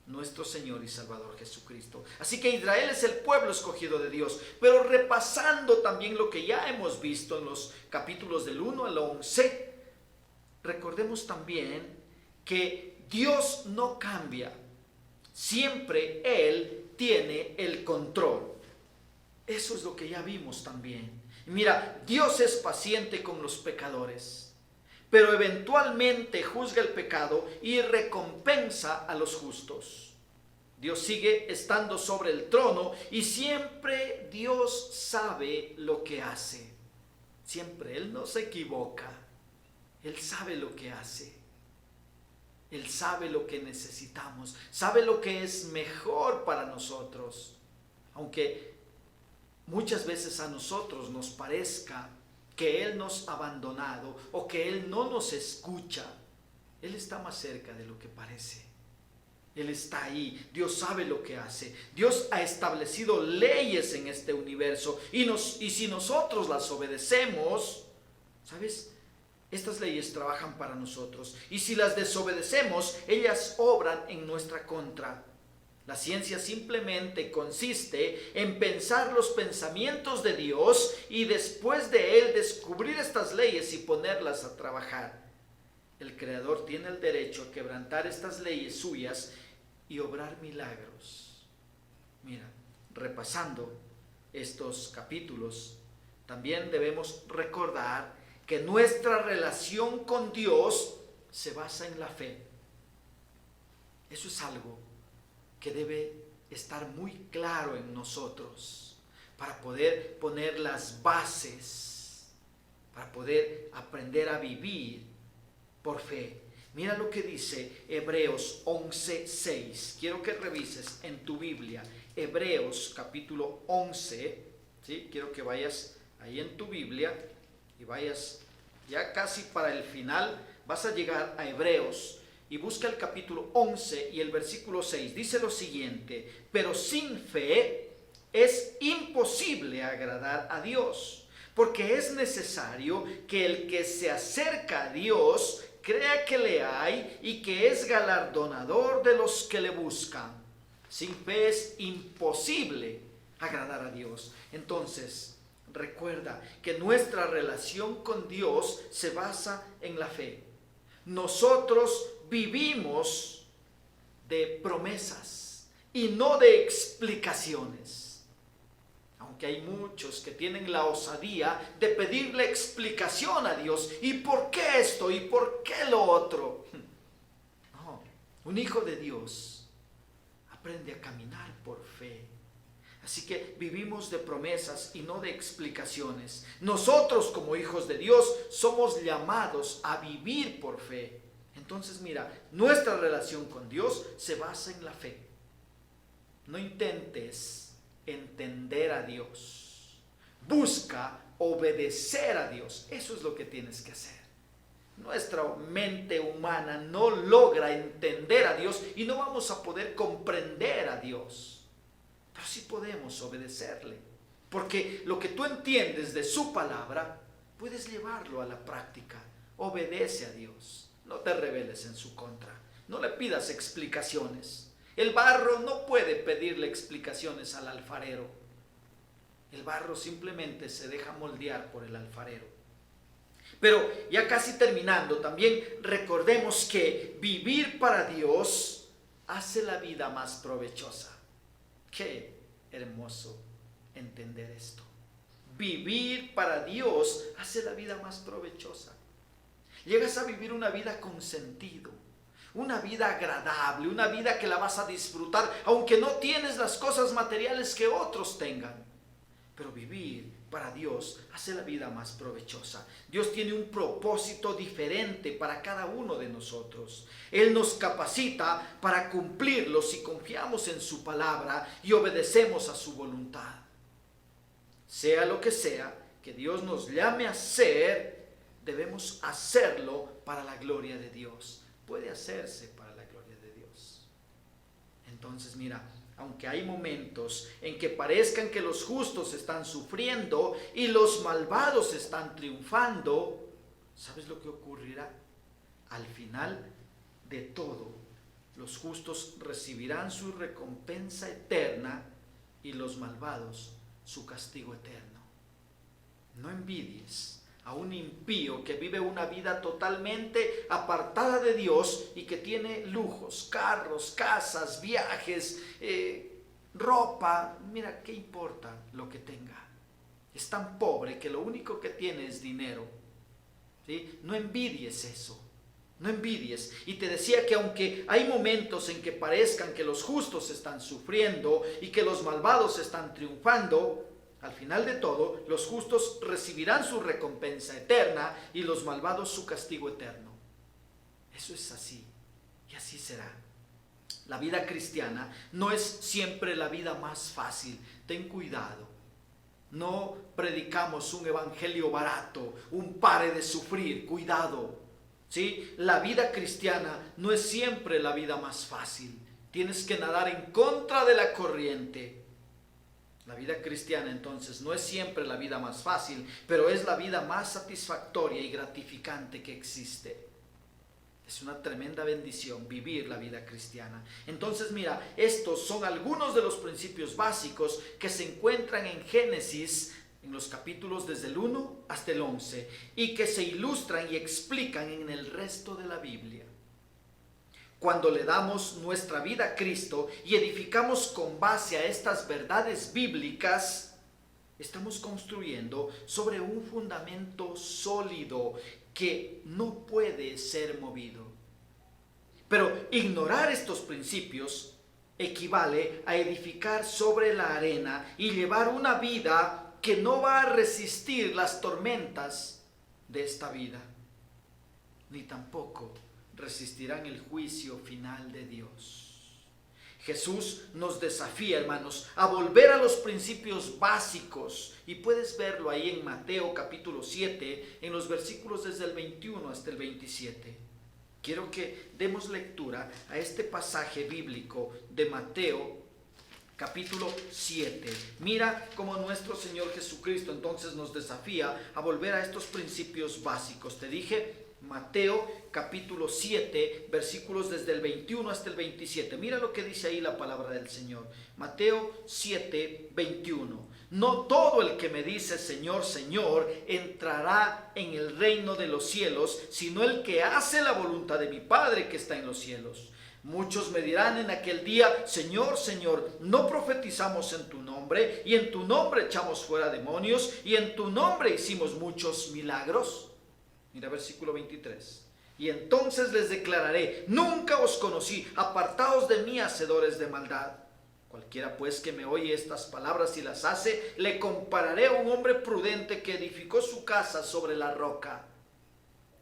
[SPEAKER 1] nuestro Señor y Salvador Jesucristo. Así que Israel es el pueblo escogido de Dios. Pero repasando también lo que ya hemos visto en los capítulos del 1 al 11, recordemos también que Dios no cambia. Siempre Él tiene el control. Eso es lo que ya vimos también. Mira, Dios es paciente con los pecadores, pero eventualmente juzga el pecado y recompensa a los justos. Dios sigue estando sobre el trono y siempre Dios sabe lo que hace. Siempre, Él no se equivoca. Él sabe lo que hace. Él sabe lo que necesitamos. Sabe lo que es mejor para nosotros. Aunque muchas veces a nosotros nos parezca que Él nos ha abandonado o que Él no nos escucha, Él está más cerca de lo que parece. Él está ahí. Dios sabe lo que hace. Dios ha establecido leyes en este universo y si nosotros las obedecemos, ¿sabes? Estas leyes trabajan para nosotros, y si las desobedecemos, ellas obran en nuestra contra. La ciencia simplemente consiste en pensar los pensamientos de Dios y después de Él descubrir estas leyes y ponerlas a trabajar. El Creador tiene el derecho a quebrantar estas leyes suyas y obrar milagros. Mira, repasando estos capítulos, también debemos recordar que nuestra relación con Dios se basa en la fe. Eso es algo que debe estar muy claro en nosotros para poder poner las bases, para poder aprender a vivir por fe. Mira lo que dice Hebreos 11:6. Quiero que revises en tu Biblia Hebreos capítulo 11, ¿sí? Quiero que vayas ahí en tu Biblia y vayas ya casi para el final. Vas a llegar a Hebreos y busca el capítulo 11 y el versículo 6. Dice lo siguiente: pero sin fe es imposible agradar a Dios, porque es necesario que el que se acerca a Dios crea que le hay y que es galardonador de los que le buscan. Sin fe es imposible agradar a Dios. Entonces, recuerda que nuestra relación con Dios se basa en la fe. Nosotros vivimos de promesas y no de explicaciones. Aunque hay muchos que tienen la osadía de pedirle explicación a Dios. ¿Y por qué esto? ¿Y por qué lo otro? No, un hijo de Dios aprende a caminar por fe. Así que vivimos de promesas y no de explicaciones. Nosotros como hijos de Dios somos llamados a vivir por fe. Entonces mira, nuestra relación con Dios se basa en la fe. No intentes entender a Dios. Busca obedecer a Dios. Eso es lo que tienes que hacer. Nuestra mente humana no logra entender a Dios y no vamos a poder comprender a Dios. Pero sí podemos obedecerle. Porque lo que tú entiendes de su palabra, puedes llevarlo a la práctica. Obedece a Dios. No te rebeles en su contra. No le pidas explicaciones. El barro no puede pedirle explicaciones al alfarero. El barro simplemente se deja moldear por el alfarero. Pero ya casi terminando, también recordemos que vivir para Dios hace la vida más provechosa. Qué hermoso entender esto. Vivir para Dios hace la vida más provechosa. Llegas a vivir una vida con sentido. Una vida agradable, una vida que la vas a disfrutar, aunque no tienes las cosas materiales que otros tengan. Pero vivir para Dios hace la vida más provechosa. Dios tiene un propósito diferente para cada uno de nosotros. Él nos capacita para cumplirlo si confiamos en su palabra y obedecemos a su voluntad. Sea lo que sea que Dios nos llame a hacer, debemos hacerlo para la gloria de Dios. Puede hacerse para la gloria de Dios. Entonces mira, aunque hay momentos en que parezcan que los justos están sufriendo y los malvados están triunfando, ¿sabes lo que ocurrirá? Al final de todo, los justos recibirán su recompensa eterna y los malvados su castigo eterno. No envidies a un impío que vive una vida totalmente apartada de Dios y que tiene lujos, carros, casas, viajes, ropa. Mira, ¿qué importa lo que tenga? Es tan pobre que lo único que tiene es dinero. ¿sí? No envidies eso. No envidies. Y te decía que aunque hay momentos en que parezcan que los justos están sufriendo y que los malvados están triunfando, al final de todo, los justos recibirán su recompensa eterna y los malvados su castigo eterno. Eso es así y así será. La vida cristiana no es siempre la vida más fácil. Ten cuidado. No predicamos un evangelio barato, un pare de sufrir. Cuidado. ¿Sí? La vida cristiana no es siempre la vida más fácil. Tienes que nadar en contra de la corriente. La vida cristiana entonces no es siempre la vida más fácil, pero es la vida más satisfactoria y gratificante que existe. Es una tremenda bendición vivir la vida cristiana. Entonces mira, estos son algunos de los principios básicos que se encuentran en Génesis, en los capítulos desde el 1 hasta el 11, y que se ilustran y explican en el resto de la Biblia. Cuando le damos nuestra vida a Cristo y edificamos con base a estas verdades bíblicas, estamos construyendo sobre un fundamento sólido que no puede ser movido. Pero ignorar estos principios equivale a edificar sobre la arena y llevar una vida que no va a resistir las tormentas de esta vida, ni tampoco resistirán el juicio final de Dios. Jesús nos desafía, hermanos, a volver a los principios básicos, y puedes verlo ahí en Mateo capítulo 7, en los versículos desde el 21 hasta el 27. Quiero que demos lectura a este pasaje bíblico de Mateo capítulo 7. Mira cómo nuestro Señor Jesucristo entonces nos desafía a volver a estos principios básicos. Te dije, Mateo capítulo 7, versículos desde el 21 hasta el 27. Mira lo que dice ahí la palabra del Señor. Mateo 7, 21. No todo el que me dice Señor, Señor, entrará en el reino de los cielos, sino el que hace la voluntad de mi Padre que está en los cielos. Muchos me dirán en aquel día, Señor, Señor, ¿no profetizamos en tu nombre? Y en tu nombre echamos fuera demonios, y en tu nombre hicimos muchos milagros. Mira versículo 23. Y entonces les declararé, nunca os conocí, apartaos de mí, hacedores de maldad. Cualquiera pues que me oye estas palabras y las hace, le compararé a un hombre prudente que edificó su casa sobre la roca.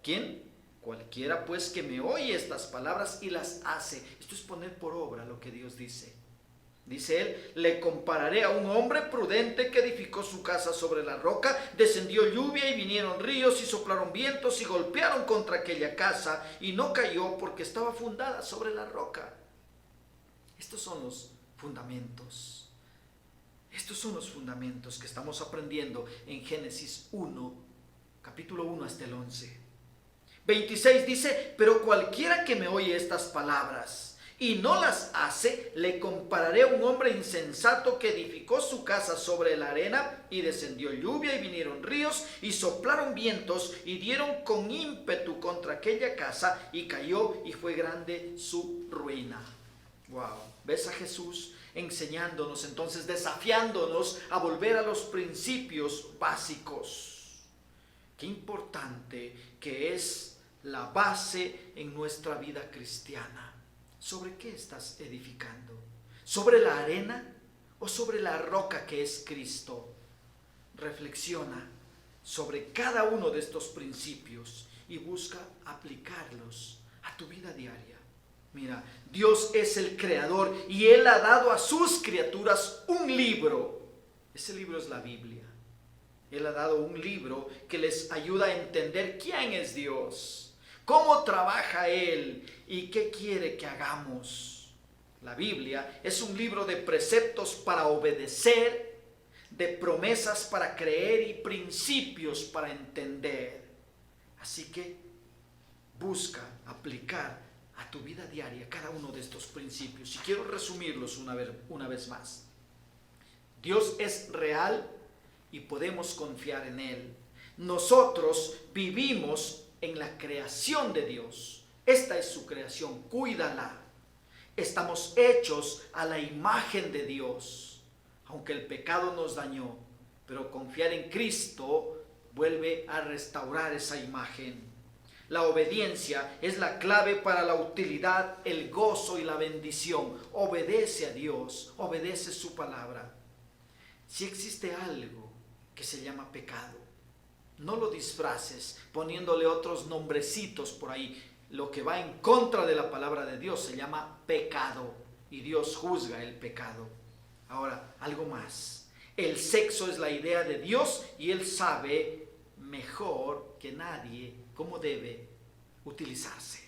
[SPEAKER 1] ¿Quién? Cualquiera pues que me oye estas palabras y las hace. Esto es poner por obra lo que Dios dice. Dice él, le compararé a un hombre prudente que edificó su casa sobre la roca. Descendió lluvia y vinieron ríos y soplaron vientos y golpearon contra aquella casa y no cayó porque estaba fundada sobre la roca. Estos son los fundamentos. Estos son los fundamentos que estamos aprendiendo en Génesis 1, capítulo 1 hasta el 11. 26 dice, pero cualquiera que me oye estas palabras y no las hace, le compararé a un hombre insensato que edificó su casa sobre la arena, y descendió lluvia y vinieron ríos y soplaron vientos y dieron con ímpetu contra aquella casa y cayó y fue grande su ruina. Wow, ¿ves a Jesús enseñándonos entonces, desafiándonos a volver a los principios básicos? Qué importante que es la base en nuestra vida cristiana. ¿Sobre qué estás edificando? ¿Sobre la arena o sobre la roca que es Cristo? Reflexiona sobre cada uno de estos principios y busca aplicarlos a tu vida diaria. Mira, Dios es el creador y Él ha dado a sus criaturas un libro. Ese libro es la Biblia. Él ha dado un libro que les ayuda a entender quién es Dios, cómo trabaja Él y qué quiere que hagamos. La Biblia es un libro de preceptos para obedecer, de promesas para creer y principios para entender. Así que busca aplicar a tu vida diaria cada uno de estos principios. Y quiero resumirlos una vez más. Dios es real y podemos confiar en Él. Nosotros vivimos en la creación de Dios. Esta es su creación, cuídala. Estamos hechos a la imagen de Dios. Aunque el pecado nos dañó, pero confiar en Cristo vuelve a restaurar esa imagen. La obediencia es la clave para la utilidad, el gozo y la bendición. Obedece a Dios, obedece su palabra. Si existe algo que se llama pecado, no lo disfraces poniéndole otros nombrecitos por ahí. Lo que va en contra de la palabra de Dios se llama pecado y Dios juzga el pecado. Ahora, algo más. El sexo es la idea de Dios y Él sabe mejor que nadie cómo debe utilizarse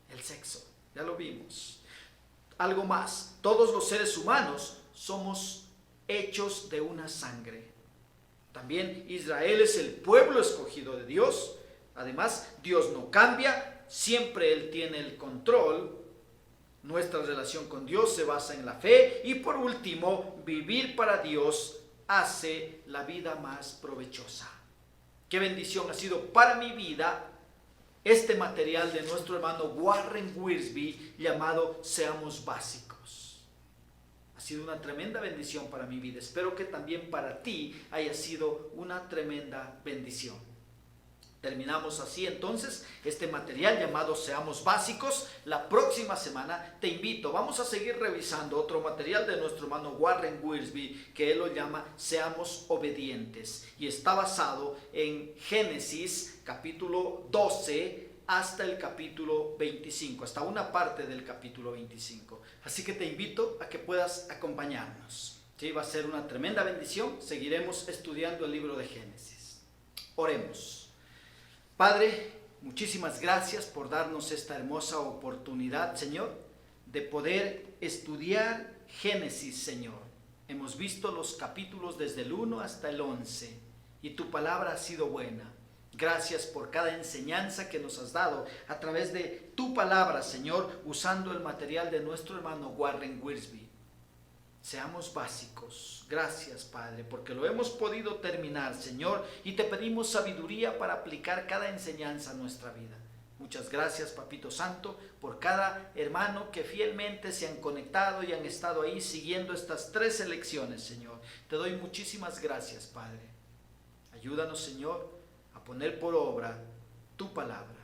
[SPEAKER 1] el sexo. Ya lo vimos. Algo más. Todos los seres humanos somos hechos de una sangre. También Israel es el pueblo escogido de Dios. Además, Dios no cambia, siempre Él tiene el control. Nuestra relación con Dios se basa en la fe. Y por último, vivir para Dios hace la vida más provechosa. Qué bendición ha sido para mi vida este material de nuestro hermano Warren Wiersbe llamado Seamos Básicos. Ha sido una tremenda bendición para mi vida. Espero que también para ti haya sido una tremenda bendición. Terminamos así entonces este material llamado Seamos Básicos. La próxima semana te invito, vamos a seguir revisando otro material de nuestro hermano Warren Wiersbe que él lo llama Seamos Obedientes y está basado en Génesis capítulo 12 hasta el capítulo 25, hasta una parte del capítulo 25. Así que te invito a que puedas acompañarnos. Sí, va a ser una tremenda bendición. Seguiremos estudiando el libro de Génesis. Oremos. Padre, muchísimas gracias por darnos esta hermosa oportunidad, Señor, de poder estudiar Génesis, Señor. Hemos visto los capítulos desde el 1 hasta el 11 y tu palabra ha sido buena. Gracias por cada enseñanza que nos has dado a través de tu palabra, Señor, usando el material de nuestro hermano Warren Wiersbe. Seamos básicos. Gracias, Padre, porque lo hemos podido terminar, Señor, y te pedimos sabiduría para aplicar cada enseñanza a nuestra vida. Muchas gracias, Papito Santo, por cada hermano que fielmente se han conectado y han estado ahí siguiendo estas 3 lecciones, Señor. Te doy muchísimas gracias, Padre. Ayúdanos, Señor, a poner por obra tu palabra.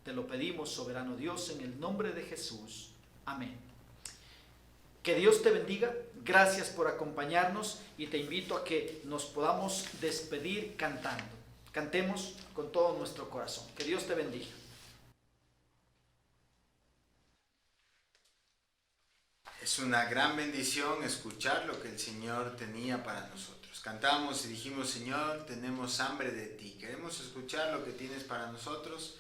[SPEAKER 1] Te lo pedimos, soberano Dios, en el nombre de Jesús. Amén. Que Dios te bendiga. Gracias por acompañarnos y te invito a que nos podamos despedir cantando. Cantemos con todo nuestro corazón. Que Dios te bendiga.
[SPEAKER 2] Es una gran bendición escuchar lo que el Señor tenía para nosotros. Cantamos y dijimos, Señor, tenemos hambre de ti. Queremos escuchar lo que tienes para nosotros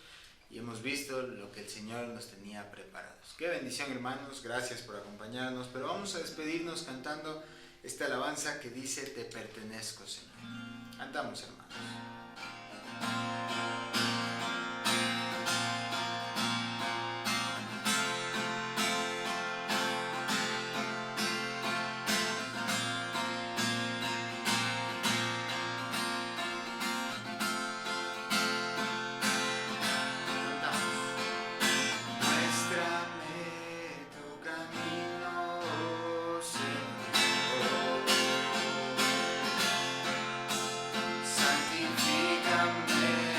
[SPEAKER 2] y hemos visto lo que el Señor nos tenía preparados. Qué bendición, hermanos. Gracias por acompañarnos. Pero vamos a despedirnos cantando esta alabanza que dice, te pertenezco, Señor. Cantamos, hermanos. Santifícame.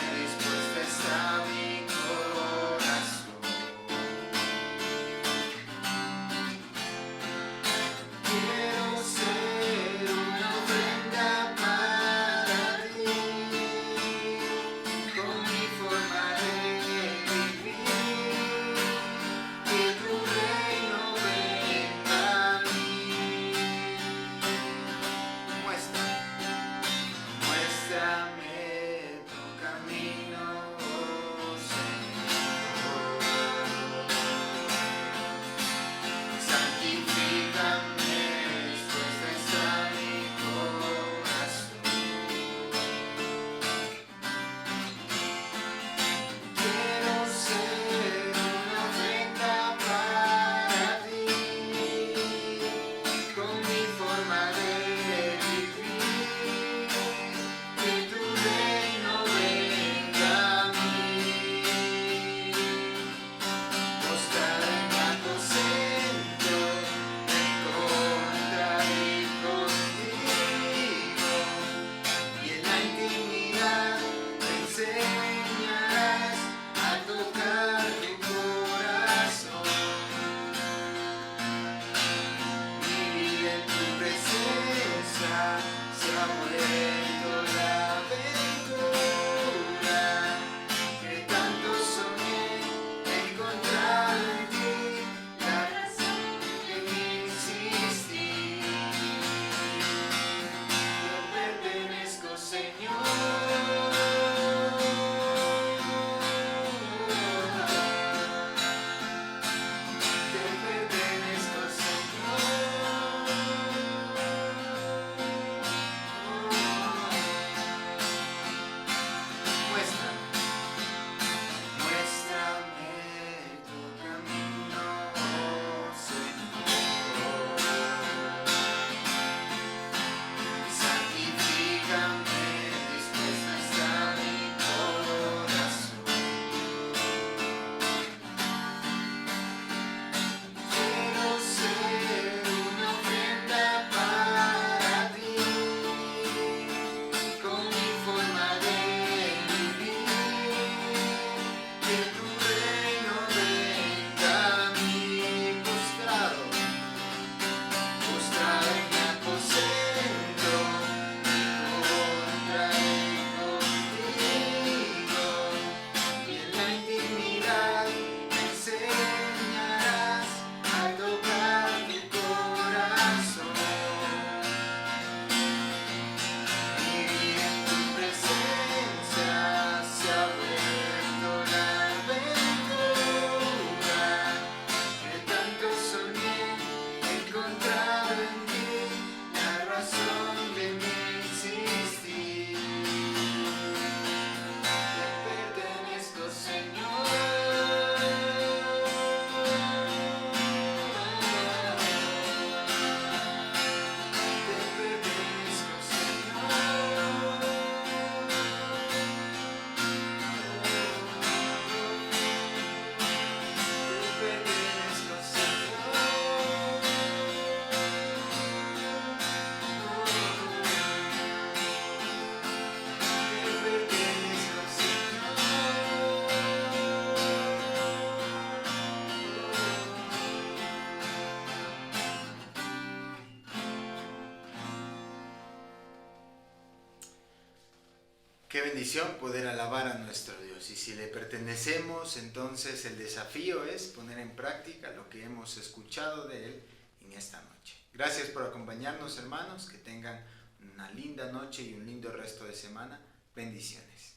[SPEAKER 2] Qué bendición poder alabar a nuestro Dios. Y si le pertenecemos, entonces el desafío es poner en práctica lo que hemos escuchado de Él en esta noche. Gracias por acompañarnos, hermanos. Que tengan una linda noche y un lindo resto de semana. Bendiciones.